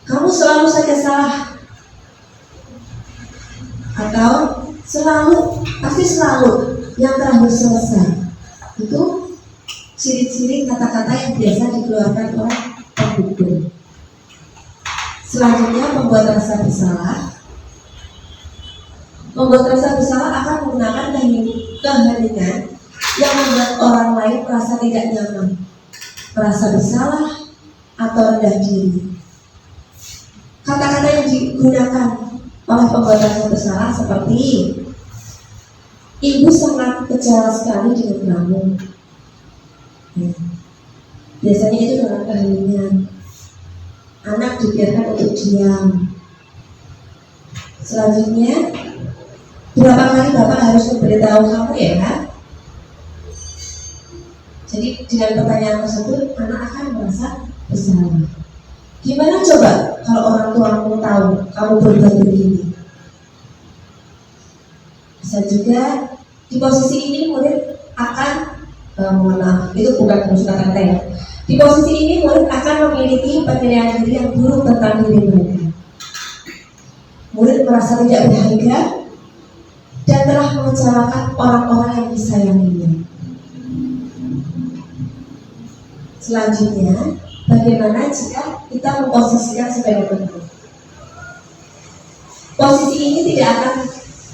Kamu selalu saja salah, atau pasti selalu yang terakhir selesai. Itu ciri-ciri kata-kata yang biasa dikeluarkan oleh penghukum. Selanjutnya, membuat rasa bersalah. Membuat rasa bersalah akan menggunakan keheningan yang membuat orang lain merasa tidak nyaman, merasa bersalah atau rendah diri. Kata-kata yang digunakan oleh pembuat rasa bersalah seperti, ibu sangat kecewa sekali dengan kamu. Biasanya itu dengan keheningan. Anak dibiarkan untuk diam. Selanjutnya, berapa kali Bapak harus memberitahu kamu ya? Jadi dengan pertanyaan tersebut, anak akan merasa bersalah. Gimana coba kalau orang tuamu tahu kamu berbuat begini? Bisa juga di posisi ini murid akan itu bukan kata ya. Di posisi ini murid akan memiliki penilaian diri yang buruk tentang diri mereka. Murid merasa tidak berharga dan telah mengecewakan orang-orang yang disayanginya. Selanjutnya, bagaimana jika kita memposisikan sebagai pendidik? Posisi ini tidak akan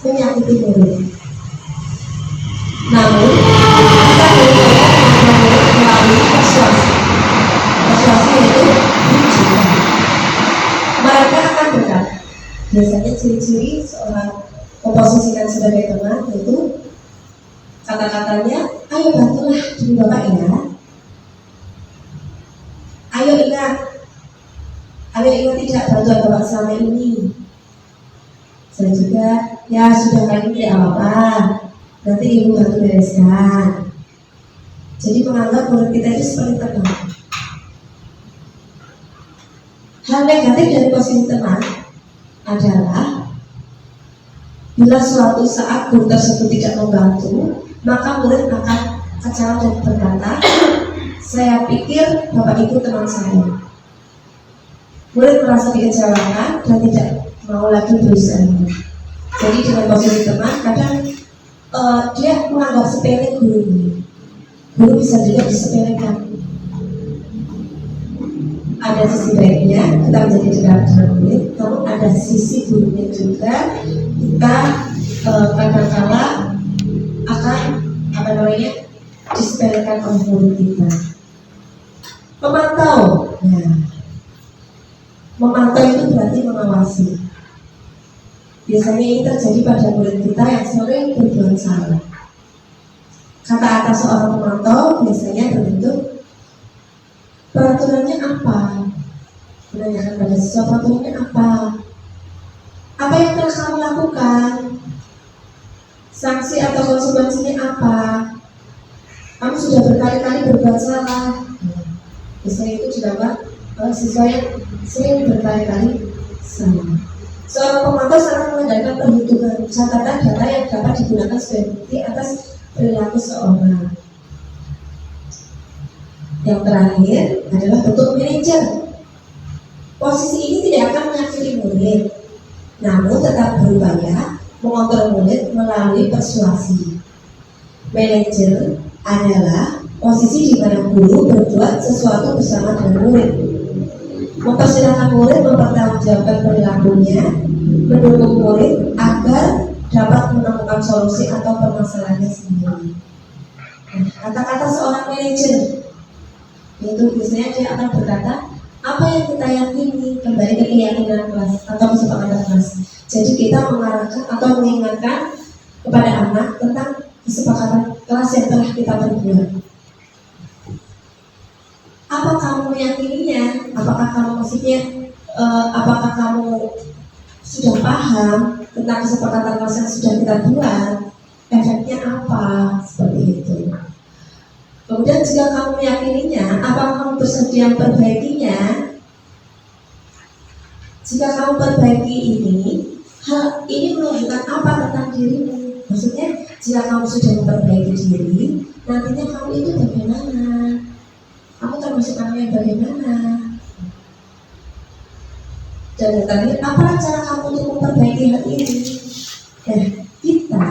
menyakiti murid. Namun, kita berupaya melalui persuasi. Persuasi itu bujuk. Mereka akan berkata, biasanya ciri-ciri seorang memposisikan sebagai teman yaitu kata-katanya, ayo bantulah diri Bapak ya. Ayo ingat tidak bantuan Bapak selama ini. Saya juga, ya sudah kali ini tidak apa-apa, nanti ibu bantu bereskan. Jadi menganggap murid kita itu seperti teman. Hal negatif dari posisi teman adalah bila suatu saat guru tersebut tidak membantu, maka murid akan kecewa dan berkata, saya pikir Bapak Ibu teman saya. Murid merasa dikecewakan dan tidak mau lagi berusaha. Jadi dengan posisi teman, kadang dia menganggap sepele gurunya. Guru bisa juga disepelekan. Ada sisi baiknya kita menjadi dekat dengan murid, namun ada sisi buruknya juga kita kadang-kala akan disepelekan oleh murid kita. Memantau, memantau itu berarti mengawasi. Biasanya ini terjadi pada murid kita yang sering berbuat salah. Kata-kata seorang pemantau biasanya berbentuk, peraturannya apa? Menanyakan pada siswa, peraturannya apa? Apa yang telah kamu lakukan? Sanksi atau konsekuensinya apa? Kamu sudah berkali-kali berbuat salah. Biasanya itu dilakukan oleh siswa yang sering berkali-kali salah. Seorang pemantau sangat mengandalkan perhitungan catatan data yang dapat digunakan sebagai bukti atas perilaku seorang. Yang terakhir adalah bentuk manajer. Posisi ini tidak akan menyakiti murid, namun tetap berupaya mengontrol murid melalui persuasi. Manajer adalah posisi di mana guru berbuat sesuatu bersama dengan murid, mempersilahkan murid mempertanggungjawabkan perilakunya, mendukung murid agar dapat menemukan solusi atau permasalahannya sendiri. Nah, kata-kata seorang manajer itu biasanya dia akan berkata, apa yang kita yakini, kembali ke keyakinan kelas atau kesepakatan kelas. Jadi kita mengarahkan atau mengingatkan kepada anak tentang kesepakatan kelas yang telah kita perbuat. Apa kamu meyakininya? Apakah kamu maksudnya, apakah kamu sudah paham tentang kesepakatan kelas yang sudah kita buat? Efeknya apa? Seperti itu. Kemudian jika kamu meyakininya, apakah kamu bersedia memperbaikinya? Jika kamu perbaiki ini, hal ini menunjukkan apa tentang dirimu? Maksudnya, jika kamu sudah memperbaiki diri, nantinya kamu itu bagaimana? Kamu termasuk kamu yang bagaimana? Dan yang terakhir, apa cara kamu untuk memperbaiki hal ini? Kita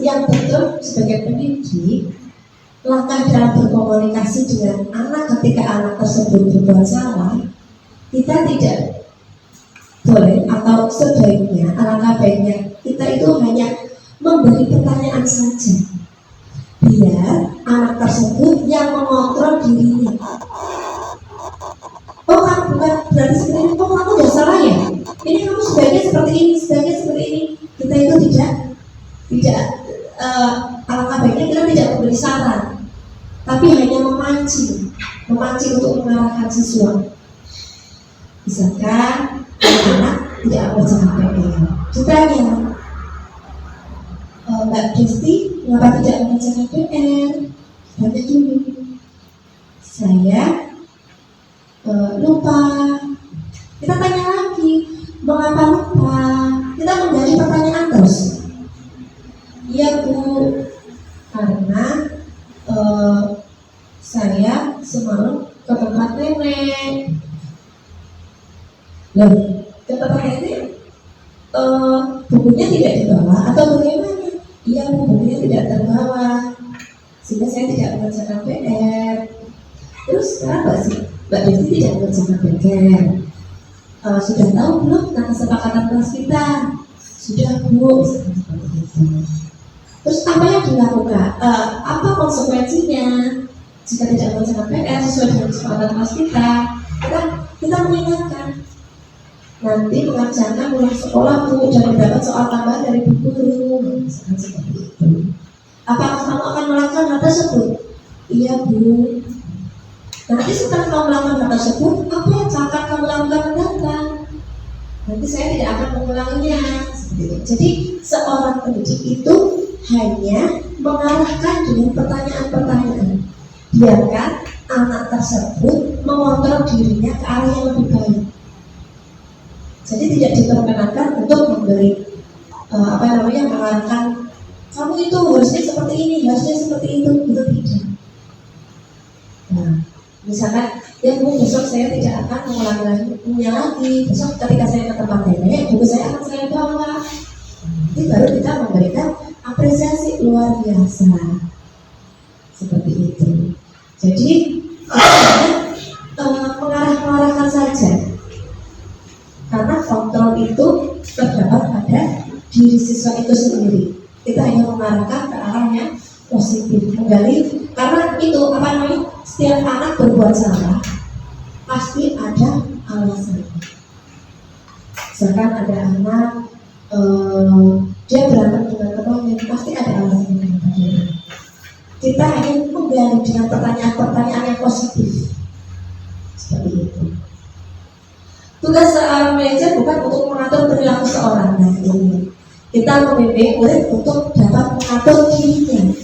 yang betul sebagai pendidik, langkah dalam berkomunikasi dengan anak ketika anak tersebut berbuat salah, kita tidak boleh atau sebaiknya, alangkah baiknya kita itu hanya memberi pertanyaan saja, biar anak tersebut yang mengontrol dirinya. Oh kamu bukan berarti seperti ini, oh kamu udah salah ya, ini kamu sebaiknya seperti ini, sebaiknya seperti ini. Kita itu tidak alangkah baiknya kita tidak memberi saran, tapi hanya memancing untuk mengarahkan siswa. Misalkan anak tidak membaca KPR, ditanya, Mbak Desti, mengapa tidak membaca KPR? Tanya dulu. Saya lupa. Kita tanya lagi, mengapa lupa? Kita menggali pertanyaan terus. Iya Bu, karena saya semalam ke tempat nenek. Loh, ke tempat nenek bukunya tidak dibawa atau bagaimana? Iya Bu, bukunya tidak terbawa, sehingga saya tidak mengerjakan PR. Terus kenapa sih Mbak Desi tidak mengerjakan PR? Sudah tahu belum tentang kesepakatan kelas kita? Sudah Bu, seperti itu. Terus apa yang dilakukan? Apa konsekuensinya jika tidak mengerjakan PR sesuai dengan kesepakatan kelas kita? Kita mengingatkan. Nanti mengerjakan pulang sekolah Bu dan mendapat soal tambahan dari bu guru, misalkan seperti itu. Apakah kamu akan melakukan hal tersebut? Iya Bu. Nanti setelah kamu melakukan hal tersebut, apa yang akan kamu lakukan mendatang? Nanti saya tidak akan mengulanginya. Seperti itu. Jadi seorang pendidik itu hanya mengarahkan dengan pertanyaan-pertanyaan. Biarkan anak tersebut mengontrol dirinya ke arah yang lebih baik. Jadi tidak diperkenankan untuk memberi mengarahkan kamu itu harusnya seperti ini, harusnya seperti itu tidak. Nah, misalkan ya Bu, besok saya tidak akan mengulanginya lagi. Besok ketika saya ke tempat nenek, buku saya akan saya bawa. Ini baru kita memberikan apresiasi luar biasa seperti itu. Jadi mengarahkan saja. Karena kontrol itu terdapat pada diri siswa itu sendiri. Kita hanya mengarahkan ke arah yang positif, menggali. Karena itu setiap anak berbuat salah pasti ada alasan. Misalkan ada anak dia berantem dengan temannya, pasti ada alasan kenapa dia. Kita hanya menggali dengan pertanyaan-pertanyaan yang positif seperti itu. Tugas seorang manajer bukan untuk mengatur perilaku seorang. Nah ini kita membimbing murid untuk dapat mengatur dirinya.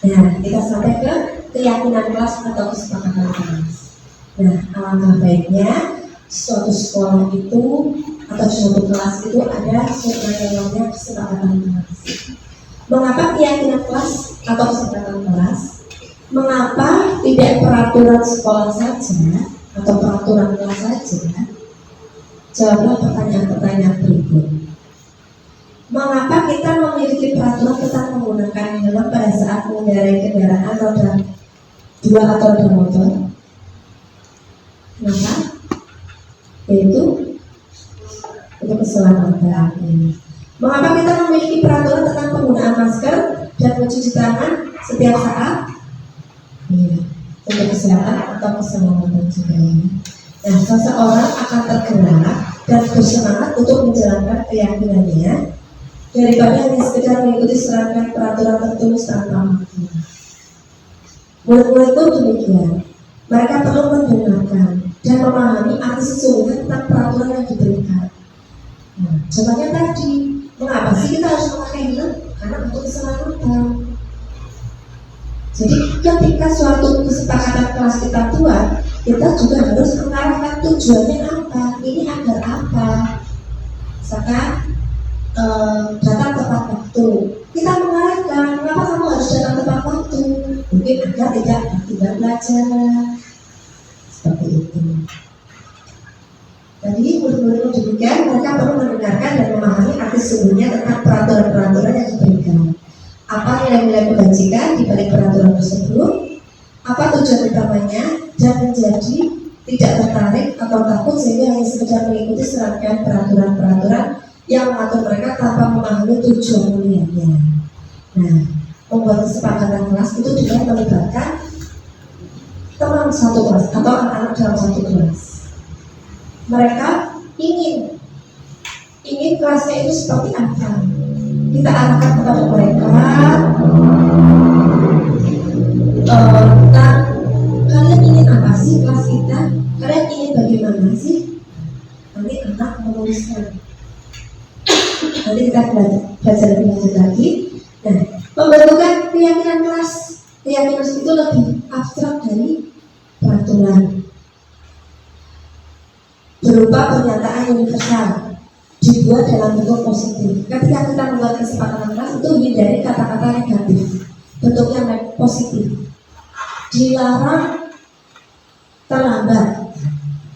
Nah, kita sampai ke keyakinan kelas atau kesepakatan kelas. Nah, alangkah baiknya suatu sekolah itu atau suatu kelas itu ada namanya kesepakatan kelas. Mengapa keyakinan kelas atau kesepakatan kelas? Mengapa tidak peraturan sekolah saja atau peraturan kelas saja? Jawablah pertanyaan-pertanyaan berikut. Mengapa kita memiliki peraturan tentang menggunakan helm pada saat mengendarai kendaraan roda 2 atau roda motor? Kenapa? Yaitu untuk keselamatan. Mengapa kita memiliki peraturan tentang penggunaan masker dan mencuci tangan setiap saat? Ya, untuk kesehatan atau keselamatan juga. Nah, seseorang akan tergerak dan bersemangat untuk menjalankan keyakinannya daripada hanya sekedar mengikuti serangkaian peraturan tertulis tanpa makna. Murid-murid pun demikian. Mereka perlu mendengarkan dan memahami arti sesungguhnya tentang peraturan yang diberikan. Nah, contohnya tadi, mengapa sih kita harus memakai helm? Karena untuk keselamatan. Jadi ketika suatu kesepakatan kelas kita buat, kita juga harus mengarahkan tujuannya apa, ini agar apa. Misalkan datang tepat waktu, kita mengarahkan mengapa kamu harus datang tepat waktu, mungkin agar tidak tertinggal pelajaran, seperti itu. Jadi murid-murid demikian, mereka perlu mendengarkan dan memahami arti sesungguhnya tentang peraturan-peraturan yang diberikan. Apa nilai-nilai kebajikan di balik peraturan tersebut, apa tujuan utamanya, dan menjadi tidak tertarik atau takut sehingga hanya sekedar mengikuti serangkaian peraturan-peraturan yang mengatur mereka tanpa memahami tujuan mulianya. Nah, membuat kesepakatan kelas itu juga melibatkan teman satu kelas atau anak-anak dalam satu kelas. Mereka ingin kelasnya itu seperti apa. Kita arahkan kepada mereka. Kalian ingin apa sih kelas kita? Kalian ingin bagaimana sih? Nanti anak menuliskan. Nanti kita belajar lebih lagi. Nah, pembentukan keyakinan kelas. Keyakinan itu lebih abstrak dari peraturan. Berupa pernyataan universal, dibuat dalam bentuk positif. Ketika kita membuat kesepakatan kelas itu hindari kata-kata negatif, bentuknya positif. Dilarang terlambat.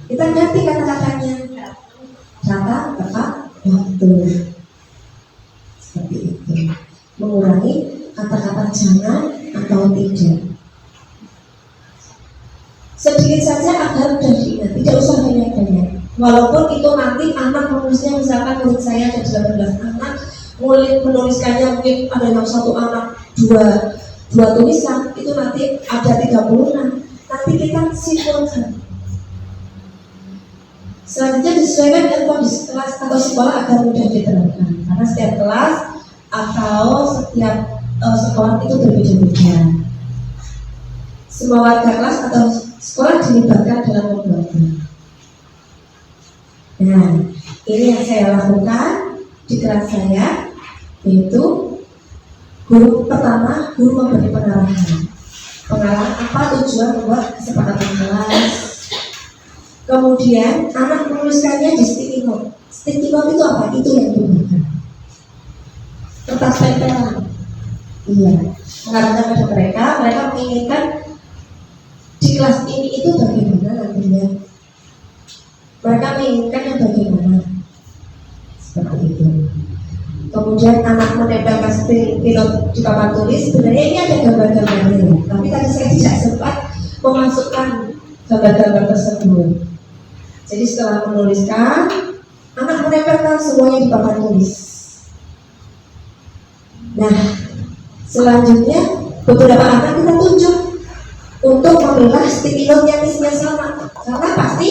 Kita ganti kata-katanya. Datang tepat waktu. Seperti itu. Mengurangi kata-kata jangan atau tidak. Sedikit saja agar mudah diingat, tidak usah banyak-banyak. Walaupun itu nanti anak menulisnya, misalkan murid saya ada 18 anak, murid menuliskannya mungkin ada yang satu anak dua tulisan, itu nanti ada 30. Nanti kita simpulkan. Selanjutnya disesuaikan dengan kondisi kelas atau sekolah agar mudah diterapkan. Karena setiap kelas atau setiap sekolah itu berbeda-beda. Semua warga kelas atau sekolah dilibatkan dalam membuatnya. Nah, ini yang saya lakukan di kelas saya, yaitu guru pertama, guru memberi pengarahan apa tujuan membuat kesepakatan kelas. Kemudian anak menuliskannya di sticky note. Sticky note itu apa? Itu yang digunakan. Kertas tempelan. Iya. Mengarahkan pada mereka menginginkan di kelas ini itu bagaimana nantinya. Mereka menginginkan yang bagaimana. Seperti itu. Kemudian anak menempelkan sticky note di papan tulis. Sebenarnya ini ada gambar-gambarnya, tapi tadi saya tidak sempat memasukkan gambar-gambar tersebut. Jadi setelah menuliskan, anak menempelkan semuanya di papan tulis. Nah, selanjutnya beberapa anak kita tunjuk untuk memilah sticky note yang isinya sama, karena pasti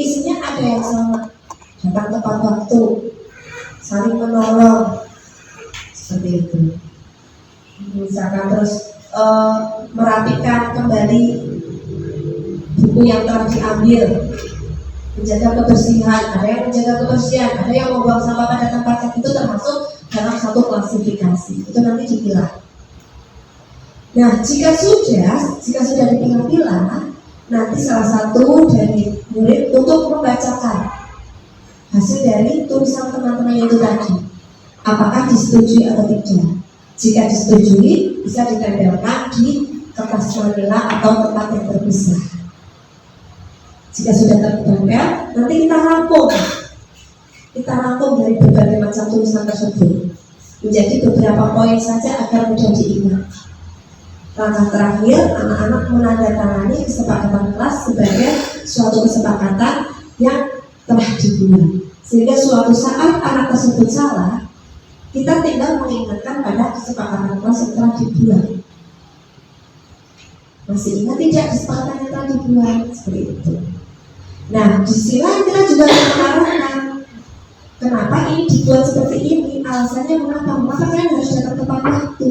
isinya ada yang sama. Datang tepat waktu, saling menolong, seperti itu. Misalkan terus merapikan kembali buku yang telah diambil, menjaga kebersihan, ada yang menjaga kebersihan, ada yang membuang sampah pada tempatnya, itu termasuk dalam satu klasifikasi. Itu nanti dipilah. Nah, jika sudah dipilah-pilah, nanti salah satu dari murid untuk membacakan hasil dari tulisan teman-teman itu tadi. Apakah disetujui atau tidak? Jika disetujui, bisa ditempelkan di kertas manila atau tempat yang terpisah. Jika sudah tertempel, nanti kita rangkum dari berbagai macam tulisan tersebut menjadi beberapa poin saja agar mudah diingat. Langkah terakhir, anak-anak menandatangani kesepakatan kelas sebagai suatu kesepakatan yang telah dibuat. Sehingga suatu saat anak tersebut salah, kita tinggal mengingatkan pada kesepakatan kelas yang telah dibuat. Masih ingat tidak kesepakatan yang telah dibuat? Seperti itu. Nah, di sisi lain kita juga mengarahkan kenapa ini dibuat seperti ini, alasannya mengapa kalian harus datang tepat waktu,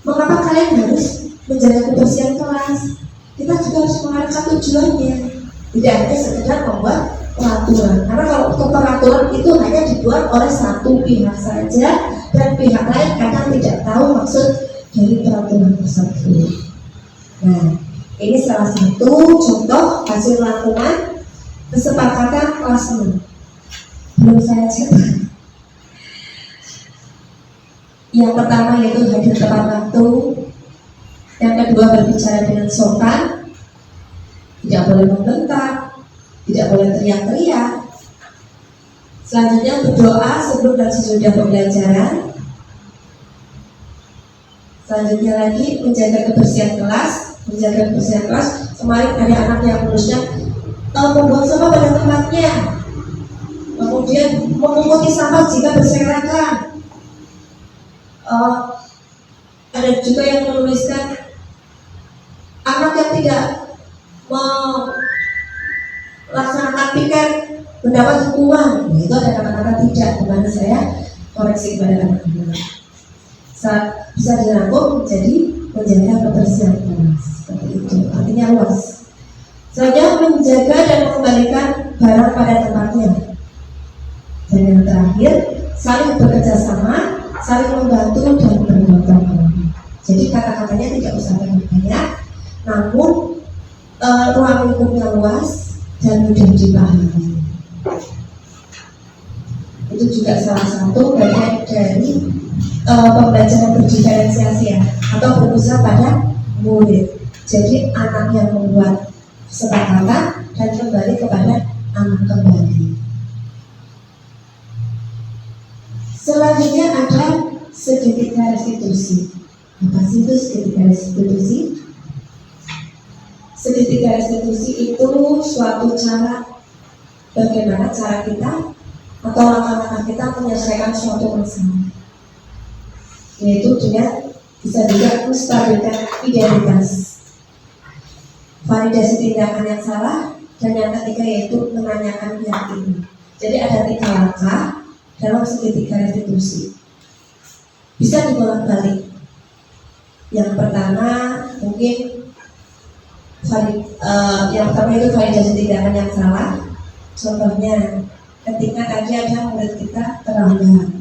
mengapa kalian harus menjaga kebersihan kelas. Kita juga harus mengarahkan tujuannya, tidak hanya sekedar membuat peraturan, karena kalau peraturan itu hanya dibuat oleh satu pihak saja dan pihak lain kadang tidak tahu maksud dari peraturan tersebut. Nah, ini salah satu contoh hasil rangkuman kesepakatan kelas 6. Belum saya cetak. Yang pertama yaitu hadir tepat waktu. Yang kedua berbicara dengan sopan, tidak boleh membentak, tidak boleh teriak-teriak. Selanjutnya berdoa sebelum dan sesudah pembelajaran. Selanjutnya lagi menjaga kebersihan kelas. Kemarin ada anak yang menulisnya membuang sampah pada tempatnya, kemudian memunguti sampah jika berserakan. Ada juga yang menuliskan anak yang tidak melaksanakan piket mendapat hukuman. Itu ada kata-kata tidak, dimana saya koreksi kepada anak-anak. Bisa dirangkum menjadi menjaga kebersihan kelas. Seperti itu, artinya luas. Selanjutnya menjaga dan mengembalikan barang pada tempatnya. Dan yang terakhir, saling bekerja sama, saling membantu dan bergotong royong. Jadi kata-katanya tidak usah banyak, namun ruang lingkupnya luas dan mudah dipahami. Itu juga salah satu bagian dari pembelajaran berdiferensiasi ya, atau berpusat pada murid. Jadi anak yang membuat kesepakatan dan kembali kepada anak kembali. Selanjutnya ada segitiga restitusi. Apa sih itu segitiga restitusi? Segitiga restitusi itu suatu cara bagaimana cara kita atau langkah-langkah kita menyelesaikan suatu masalah, yaitu dengan bisa juga menstabilkan identitas, validasi tindakan yang salah, dan yang ketiga yaitu menanyakan keyakinan. Jadi ada 3 langkah dalam segitiga restitusi. Bisa dibolak-balik. Yang pertama mungkin yang pertama itu validasi tindakan yang salah. Contohnya ketika tadi ada murid kita terlambat.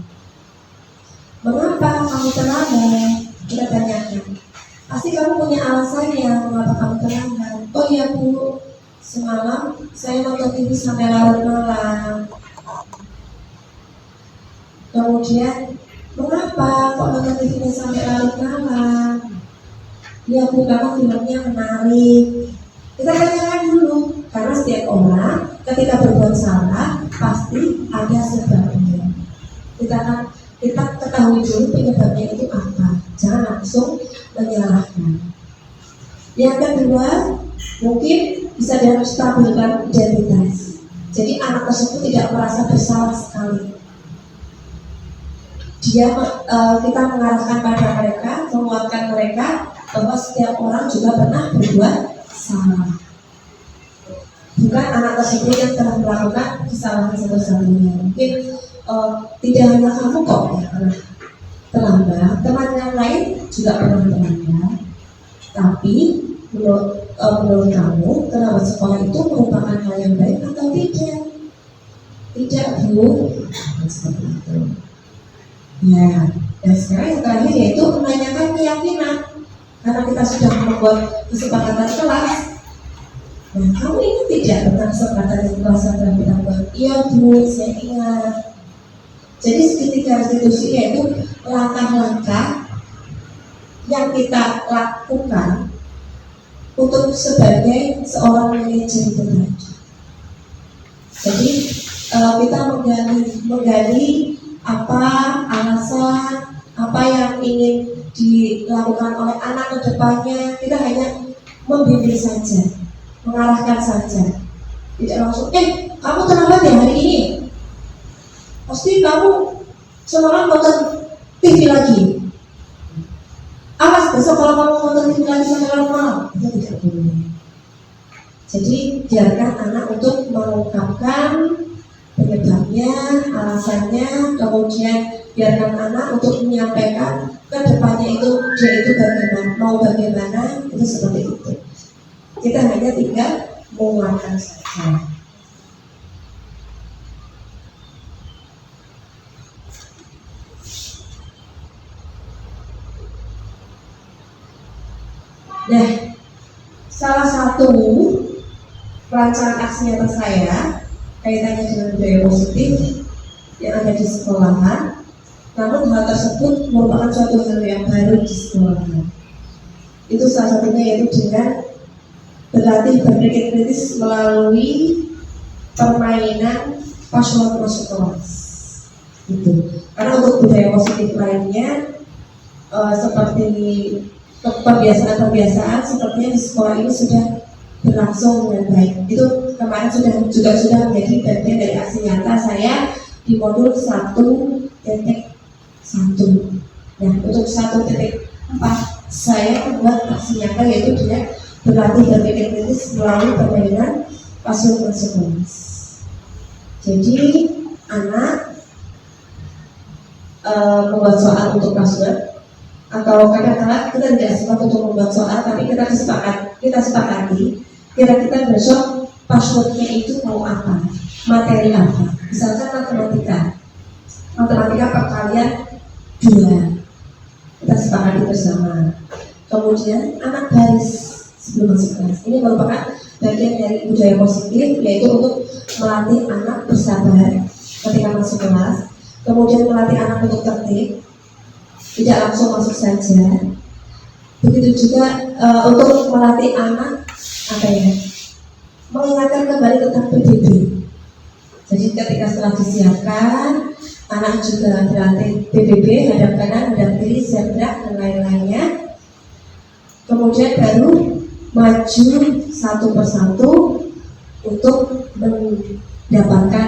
Mengapa kamu terlambat? Kita tanyakan. Pasti kamu punya alasannya mengapa kamu terlambat. Oh iya Bu, semalam saya nonton TV sampai larut malam. Kemudian, mengapa kok nonton TV sampai larut malam? Ya Bu, karena filmnya menarik. Kita tanyakan dulu, karena setiap orang ketika berbuat salah pasti ada sebabnya. Kita ketahui dulu penyebabnya itu apa. Jangan langsung menyalahkan. Yang kedua, mungkin bisa dalam stabilkan identitas. Jadi anak tersebut tidak merasa bersalah sekali. Kita mengarahkan pada mereka, menguatkan mereka bahwa setiap orang juga pernah berbuat salah. Bukan anak tersebut yang telah melakukan kesalahan satu-satunya. Mungkin tidak hanya kamu kok ya pernah terlambat, teman yang lain juga pernah terlambat. Tapi menurut kamu terlambat sekolah itu merupakan hal yang baik atau tidak? Tidak Bu, seperti itu. Ya, dan sekarang yang terakhir yaitu menanyakan keyakinan. karena kita sudah membuat kesepakatan kelas. Nah, kamu ingat tidak tentang kesepakatan di kelas yang telah kita buat? Iya Bu, saya ingat. Jadi segitiga restitusi yaitu langkah-langkah yang kita lakukan untuk sebagai seorang manajer itu tadi. Jadi kita menggali apa alasan, apa yang ingin dilakukan oleh anak ke depannya. Kita hanya membimbing saja, mengarahkan saja. Tidak langsung, kamu terlambat ya hari ini? Pasti kamu semalam nonton TV lagi. Awas besok kalau kamu nonton TV lagi sampai malam. Itu tidak boleh. Jadi biarkan anak untuk mengungkapkan penyebabnya, alasannya, kemudian biarkan anak untuk menyampaikan ke depannya itu dia itu bagaimana, mau bagaimana, itu seperti itu. Kita hanya tinggal menguatkan saja. Nah, salah satu rancangan aksi nyata saya kaitannya dengan budaya positif yang ada di sekolahan, namun hal tersebut merupakan suatu hal yang baru di sekolahan. Itu salah satunya yaitu dengan berlatih berpikir kritis melalui permainan password masuk kelas. Gitu. Karena untuk budaya positif lainnya seperti kebiasaan sepertinya di sekolah ini sudah berlangsung dengan baik. Itu kemarin sudah menjadi bagian dari aksi nyata saya di modul 1.1. Nah, untuk 1.4 saya membuat aksi nyata yaitu dengan berlatih berpikir kritis melalui permainan password masuk kelas. Jadi anak membuat soal untuk password, atau kadang-kadang kita tidak sempat untuk membuat soal, tapi kita sepakati kira-kira besok passwordnya itu mau apa, materi apa. Misalkan matematika perkalian 2, kita sepakati bersama. Kemudian anak baris sebelum masuk kelas. Ini merupakan bagian dari budaya positif, yaitu untuk melatih anak bersabar ketika masuk kelas, kemudian melatih anak untuk tertib, tidak langsung masuk saja. Begitu juga untuk melatih anak mengingatkan kembali tentang PBB. Jadi ketika setelah disiapkan, anak juga berlatih PBB, hadap kanan, hadap kiri, zebra dan lain-lainnya. Kemudian baru maju satu persatu untuk mendapatkan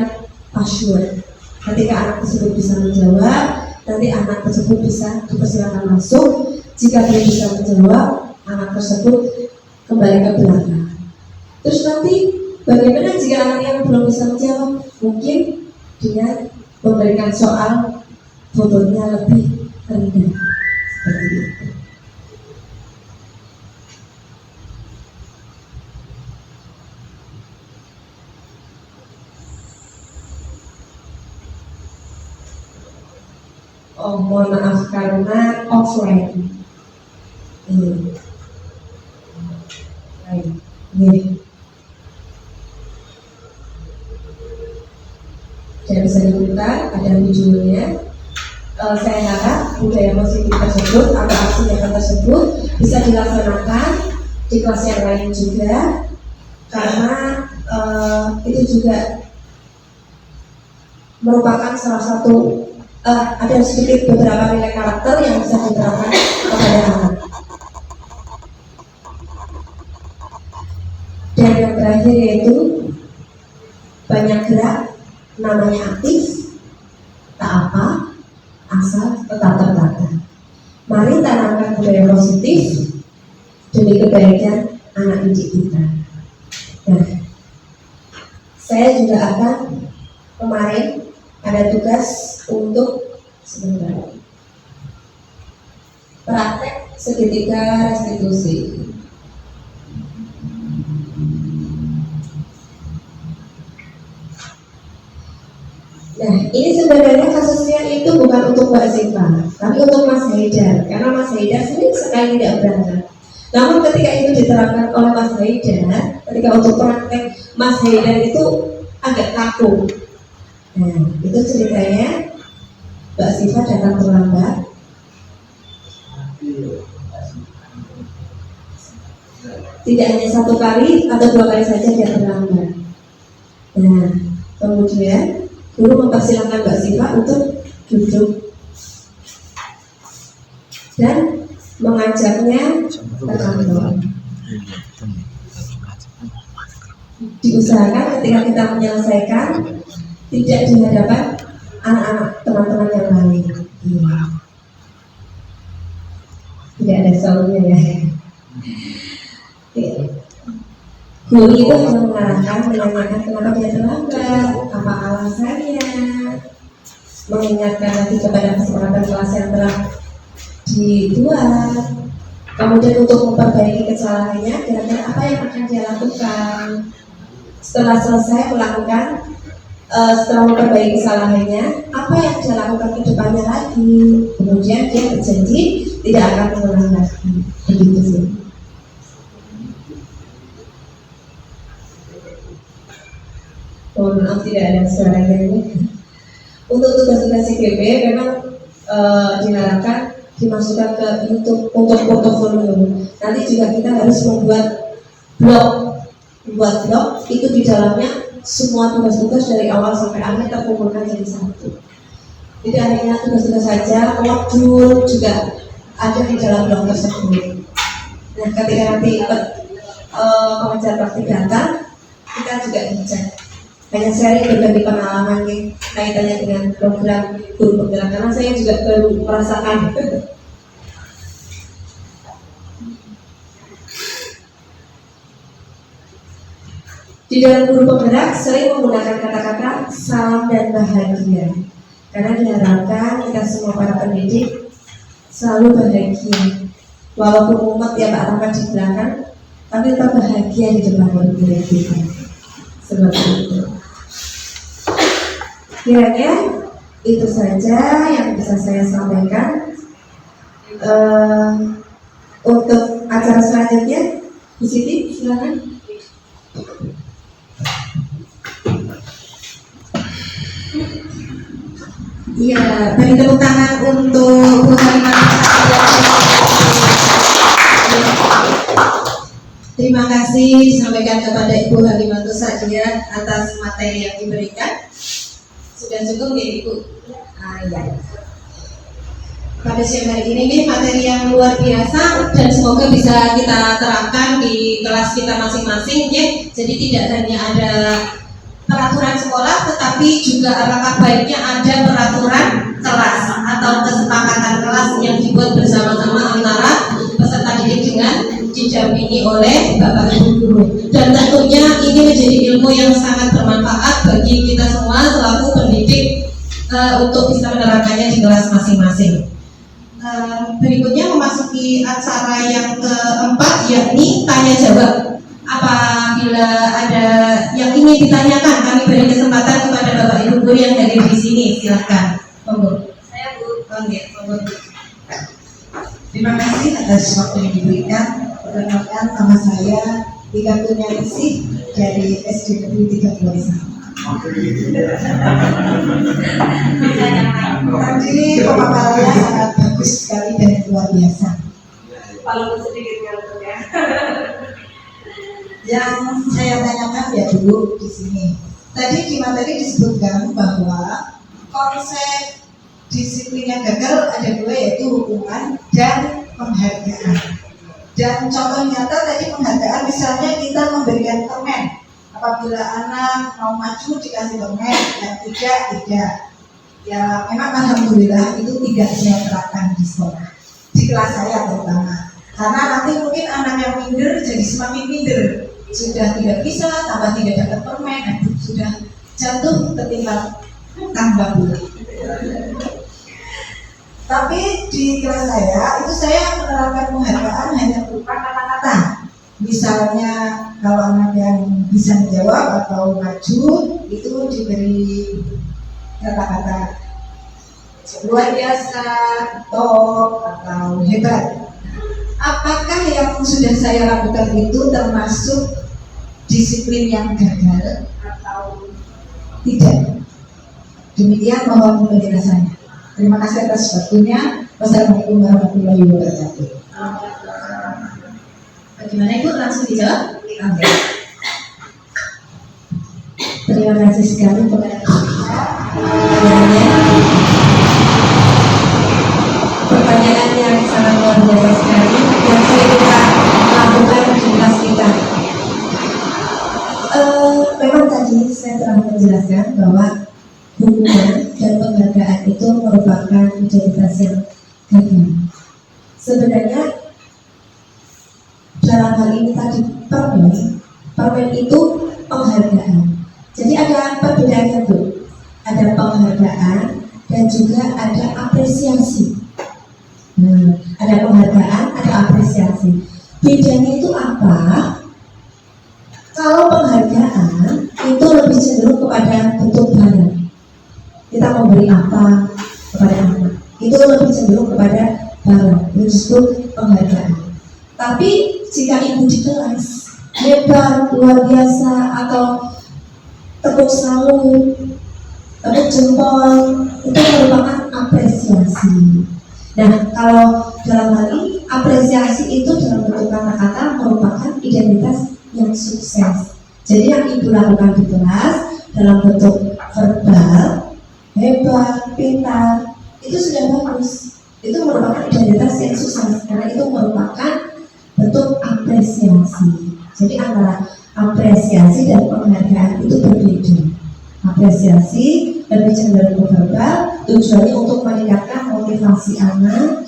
password. Ketika anak tersebut bisa menjawab, nanti anak tersebut bisa dipersilakan masuk. Jika dia bisa menjawab, anak tersebut kembali ke belakang. Terus nanti bagaimana jika anak yang belum bisa menjawab? Mungkin dengan memberikan soal fotonya lebih rendah seperti itu. Oh, mohon maaf karena offline. Tidak bisa dibuka, ada videonya. Saya harap budaya positif tersebut atau aksi nyata tersebut bisa dilaksanakan di kelas yang lain juga, karena itu juga merupakan salah satu ada sedikit beberapa nilai karakter yang bisa diterapkan kepada anak. Dan yang terakhir yaitu banyak gerak, namanya aktif, tak apa, asal tetap tertata. Mari tanamkan budaya positif demi kebaikan anak didik kita. Nah, saya juga akan kemarin ada tugas untuk sebentar praktek segitiga restitusi. Nah, ini sebenarnya kasusnya itu bukan untuk Mbak Siva, tapi untuk Mas Haidar, karena Mas Haidar sering sekali tidak berangkat. Namun ketika itu diterapkan oleh Mas Haidar, ketika untuk praktek Mas Haidar itu agak kaku. Nah, itu ceritanya Mbak Siva datang terlambat. Tidak hanya satu kali atau dua kali saja dia terlambat. Nah, kemudian guru mempersilahkan Mbak Siva untuk duduk dan mengajaknya ke kantor. Diusahakan ketika kita menyelesaikan tidak di hadapan anak-anak teman-teman yang lain. Tidak ada soalnya ya. Guru itu hanya mengarahkan, menanyakan kenapa dia terlambat, apa alasannya, mengingatkan nanti kepada kesepakatan kelas yang telah dibuat. Kemudian untuk memperbaiki kesalahannya, kira-kira apa yang akan dia lakukan setelah selesai melakukan, setelah memperbaiki kesalahannya, apa yang dia lakukan ke depannya lagi. Kemudian dia berjanji tidak akan mengulang lagi. Begitu sih. Mohon maaf tidak ada suaranya ini. Untuk tugas-tugas CGP memang diharapkan dimasukkan ke YouTube untuk portofolio. Nanti juga kita harus membuat blog itu di dalamnya semua tugas-tugas dari awal sampai akhir terkumpulkan jadi satu. Tidak hanya tugas-tugas saja, modul juga ada di dalam blog tersebut. Nah, ketika nanti pengajar praktik datang, kita juga dicek. Hanya sharing berbagi pengalaman nih kaitannya dengan program guru penggerak, karena saya juga baru merasakan. Di dalam guru penggerak sering menggunakan kata-kata salam dan bahagia, karena diharapkan kita semua para pendidik selalu bahagia, walaupun umat ya Pak Rahmat di belakang, tapi tetap bahagia di depan guru kita. Seperti itu. Kiranya itu saja yang bisa saya sampaikan. Untuk acara selanjutnya, Bu Siti, silakan. Iya, beri tepuk tangan untuk Bu Halimah. Terima kasih disampaikan kepada Ibu Halimah Sa'diyah atas materi yang diberikan. Sudah cukup ya Ibu? Ya. Pada siang hari ini materi yang luar biasa dan semoga bisa kita terapkan di kelas kita masing-masing ya. Jadi tidak hanya ada peraturan sekolah, tetapi juga apakah baiknya ada peraturan kelas atau kesepakatan kelas yang dibuat bersama-sama antara peserta didik dengan didampingi oleh Bapak Ibu guru. Dan tentunya ini menjadi ilmu yang sangat bermanfaat bagi kita semua selaku pendidik untuk bisa menerapkannya di kelas masing-masing. Berikutnya memasuki acara yang keempat, yakni tanya jawab. Apabila ada yang ingin ditanyakan, kami beri kesempatan kepada Bapak Ibu guru yang hadir di sini. Silakan, monggo. Saya Bu. Monggo. Terima kasih atas waktu yang diberikan. Perkenalkan, nama saya Ika Kurnianingsih dari SD Negeri 31. Tadi pemaparannya sangat bagus sekali dan luar biasa. Walaupun sedikit ya. Yang saya tanyakan ya dulu di sini. Tadi di materi disebutkan bahwa konsep disiplin yang gagal ada dua, yaitu hukuman dan penghargaan. Dan contoh nyata tadi penghargaan, misalnya kita memberikan permen. Apabila anak mau maju dikasih permen, yang tidak. Ya memang alhamdulillah itu tidak saya terapkan di sekolah, di kelas saya terutama. Karena nanti mungkin anak yang minder jadi semakin minder. Sudah tidak bisa, tambah tidak dapat permen, sudah jatuh ketika tambah bola. Tapi di kelas saya itu saya menerapkan penghargaan hanya berupa kata-kata. Misalnya kalau anak yang bisa menjawab atau maju itu diberi kata-kata luar biasa, top, atau hebat. Apakah yang sudah saya lakukan itu termasuk disiplin yang gagal atau tidak? Demikian mohon penjelasannya. Terima kasih atas waktunya. Wassalamualaikum warahmatullahi wabarakatuh. Bagaimana Ibu, langsung dijawab? Oke. Terima kasih sekali kepada pertanyaan yang sangat luar biasa sekali yang sering kita lakukan di kelas kita. Memang tadi saya telah menjelaskan bahwa hubungan dan penghargaan itu merupakan identitas yang gagal. Sebenarnya dalam hal ini tadi permen itu penghargaan. Jadi ada perbedaannya Bu. Ada penghargaan dan juga ada apresiasi. Ada penghargaan, ada apresiasi. Bedanya itu apa? Kalau penghargaan itu lebih cenderung kepada bentuk barang. Kita memberi apa kepada anak, itu lebih cenderung kepada barang. Itu disebut penghargaan. Tapi jika ibu di kelas hebat, luar biasa, atau tepuk salut, tepuk jempol, itu merupakan apresiasi. Nah, kalau dalam hal ini apresiasi itu dalam bentuk kata-kata merupakan identitas yang sukses. Jadi yang ibu lakukan di kelas dalam bentuk verbal, hebat, pintar, itu sudah bagus. Itu merupakan identitas yang sukses karena itu merupakan bentuk apresiasi. Jadi antara apresiasi dan penghargaan itu berbeda. Apresiasi lebih cenderung verbal, tujuannya untuk meningkatkan motivasi anak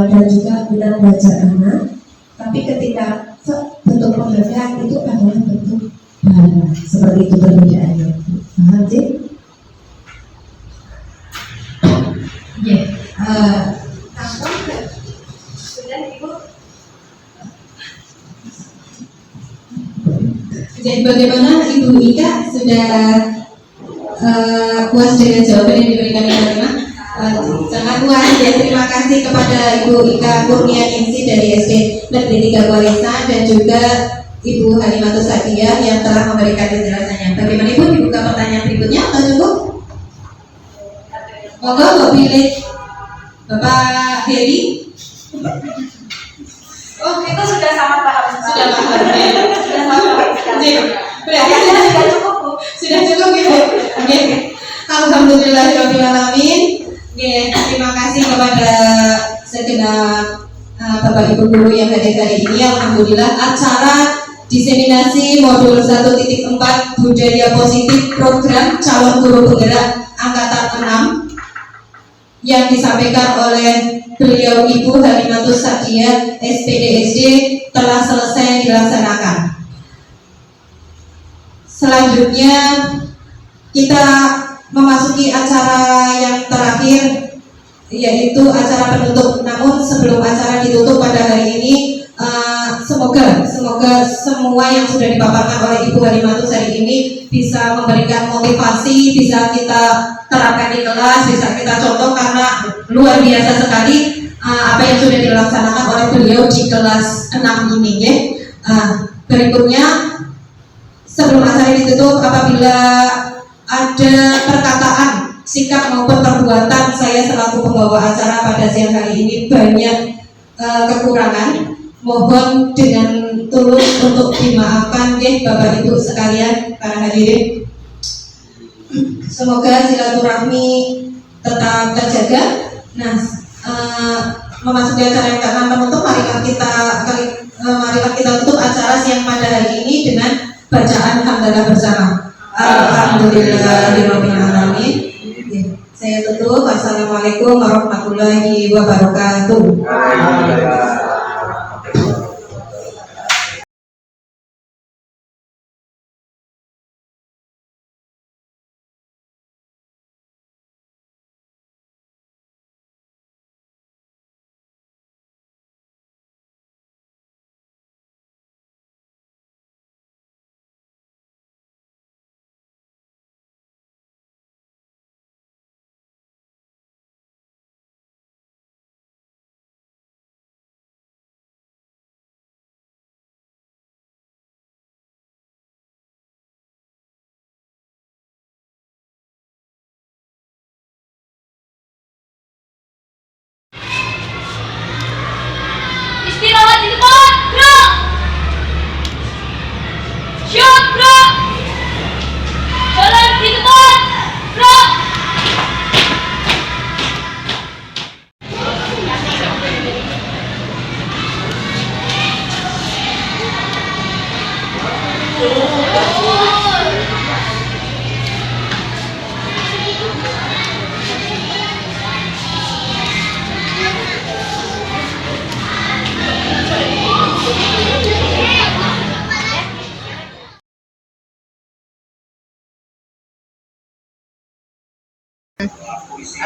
dan juga minat belajar anak. Tapi ketika bentuk penghargaan itu adalah bentuk barang. Seperti itu perbedaannya. Paham sih? Sudah Ibu. Jadi bagaimana Ibu Ika sudah puas dengan jawaban yang diberikan Ibu Rima? Sangat puas ya. Terima kasih kepada Ibu Ika Kurnia Ningsi dari SD Negeri 3 Kualisa dan juga Ibu Halimatus Sadia yang telah memberikan penjelasannya. Bagaimana Ibu dibuka pertanyaan berikutnya atau cukup? Monggo Mbak pilih Bapak Heri. Oh, itu sudah sangat paham. Sudah paham ya. Sudah sangat paham sekali. Berarti Sudah cukup Bu. sudah cukup gitu. Oke. Alhamdulillahirabbil alamin. Oke, terima kasih kepada segenap Bapak Ibu guru yang hadir hari ini. Alhamdulillah acara diseminasi modul 1.4 budaya positif program calon guru penggerak angkatan 6 yang disampaikan oleh beliau Ibu Halimatus Sadia SPDSD telah selesai dilaksanakan. Selanjutnya kita memasuki acara yang terakhir, yaitu acara penutup. Namun sebelum acara ditutup pada hari ini, semoga semua yang sudah dipaparkan oleh Ibu Halimatus hari ini bisa memberikan motivasi, bisa kita terapkan di kelas, bisa kita contoh karena luar biasa sekali apa yang sudah dilaksanakan oleh beliau di kelas 6 ini ya. Berikutnya sebelum acara ditutup, apabila ada perkataan, sikap maupun perbuatan saya selaku pembawa acara pada siang hari ini banyak kekurangan, mohon dengan tulus untuk dimaafkan ya Bapak Ibu sekalian para hadirin. Semoga silaturahmi tetap terjaga. Nah, memasuki acara yang ke-6 penutup, marilah kita tutup acara siang pada hari ini dengan bacaan hamdalah bersama. Alhamdulillahirabbil alamin. Saya tutup. Wassalamualaikum warahmatullahi wabarakatuh.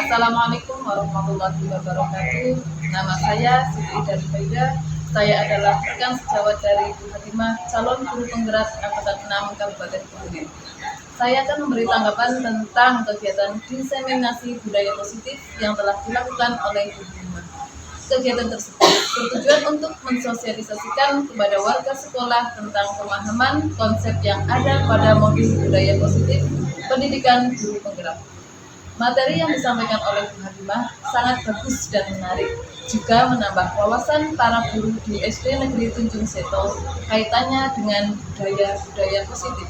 Assalamualaikum warahmatullahi wabarakatuh. Nama saya Siti Darfaida. Saya adalah rekan sejawat dari Bu Hatimah, calon guru penggerak angkatan 6 Kabupaten Kebumen. Saya akan memberi tanggapan tentang kegiatan diseminasi budaya positif yang telah dilakukan oleh Bu Hatimah. Kegiatan tersebut bertujuan untuk mensosialisasikan kepada warga sekolah tentang pemahaman konsep yang ada pada modul budaya positif pendidikan guru penggerak. Materi yang disampaikan oleh Bu Hatimah sangat bagus dan menarik, juga menambah wawasan para guru di SD Negeri Tunjung Seto kaitannya dengan budaya positif.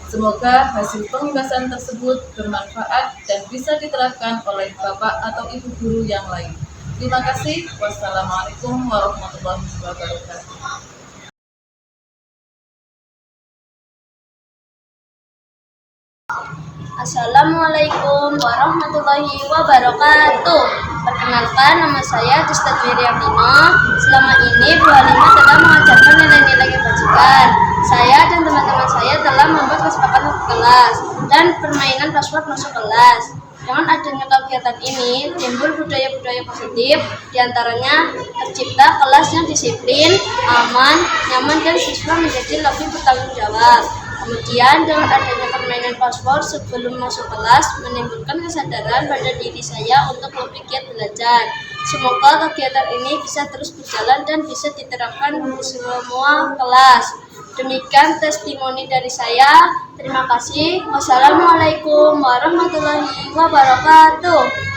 Semoga hasil pembahasan tersebut bermanfaat dan bisa diterapkan oleh Bapak atau Ibu guru yang lain. Terima kasih. Wassalamualaikum warahmatullahi wabarakatuh. Assalamualaikum warahmatullahi wabarakatuh. Perkenalkan, nama saya Tista Dwiriamino. Selama ini Bu Halimah telah mengajarkan nilai-nilai kebajikan. Saya dan teman-teman saya telah membuat kesepakatan kelas dan permainan password masuk kelas. Dengan adanya kegiatan ini, timbul budaya-budaya positif, diantaranya tercipta kelas yang disiplin, aman, nyaman, dan siswa menjadi lebih bertanggung jawab. Kemudian dengan adanya permainan password sebelum masuk kelas menimbulkan kesadaran pada diri saya untuk lebih giat belajar. Semoga kegiatan ini bisa terus berjalan dan bisa diterapkan di semua kelas. Demikian testimoni dari saya. Terima kasih. Wassalamualaikum warahmatullahi wabarakatuh.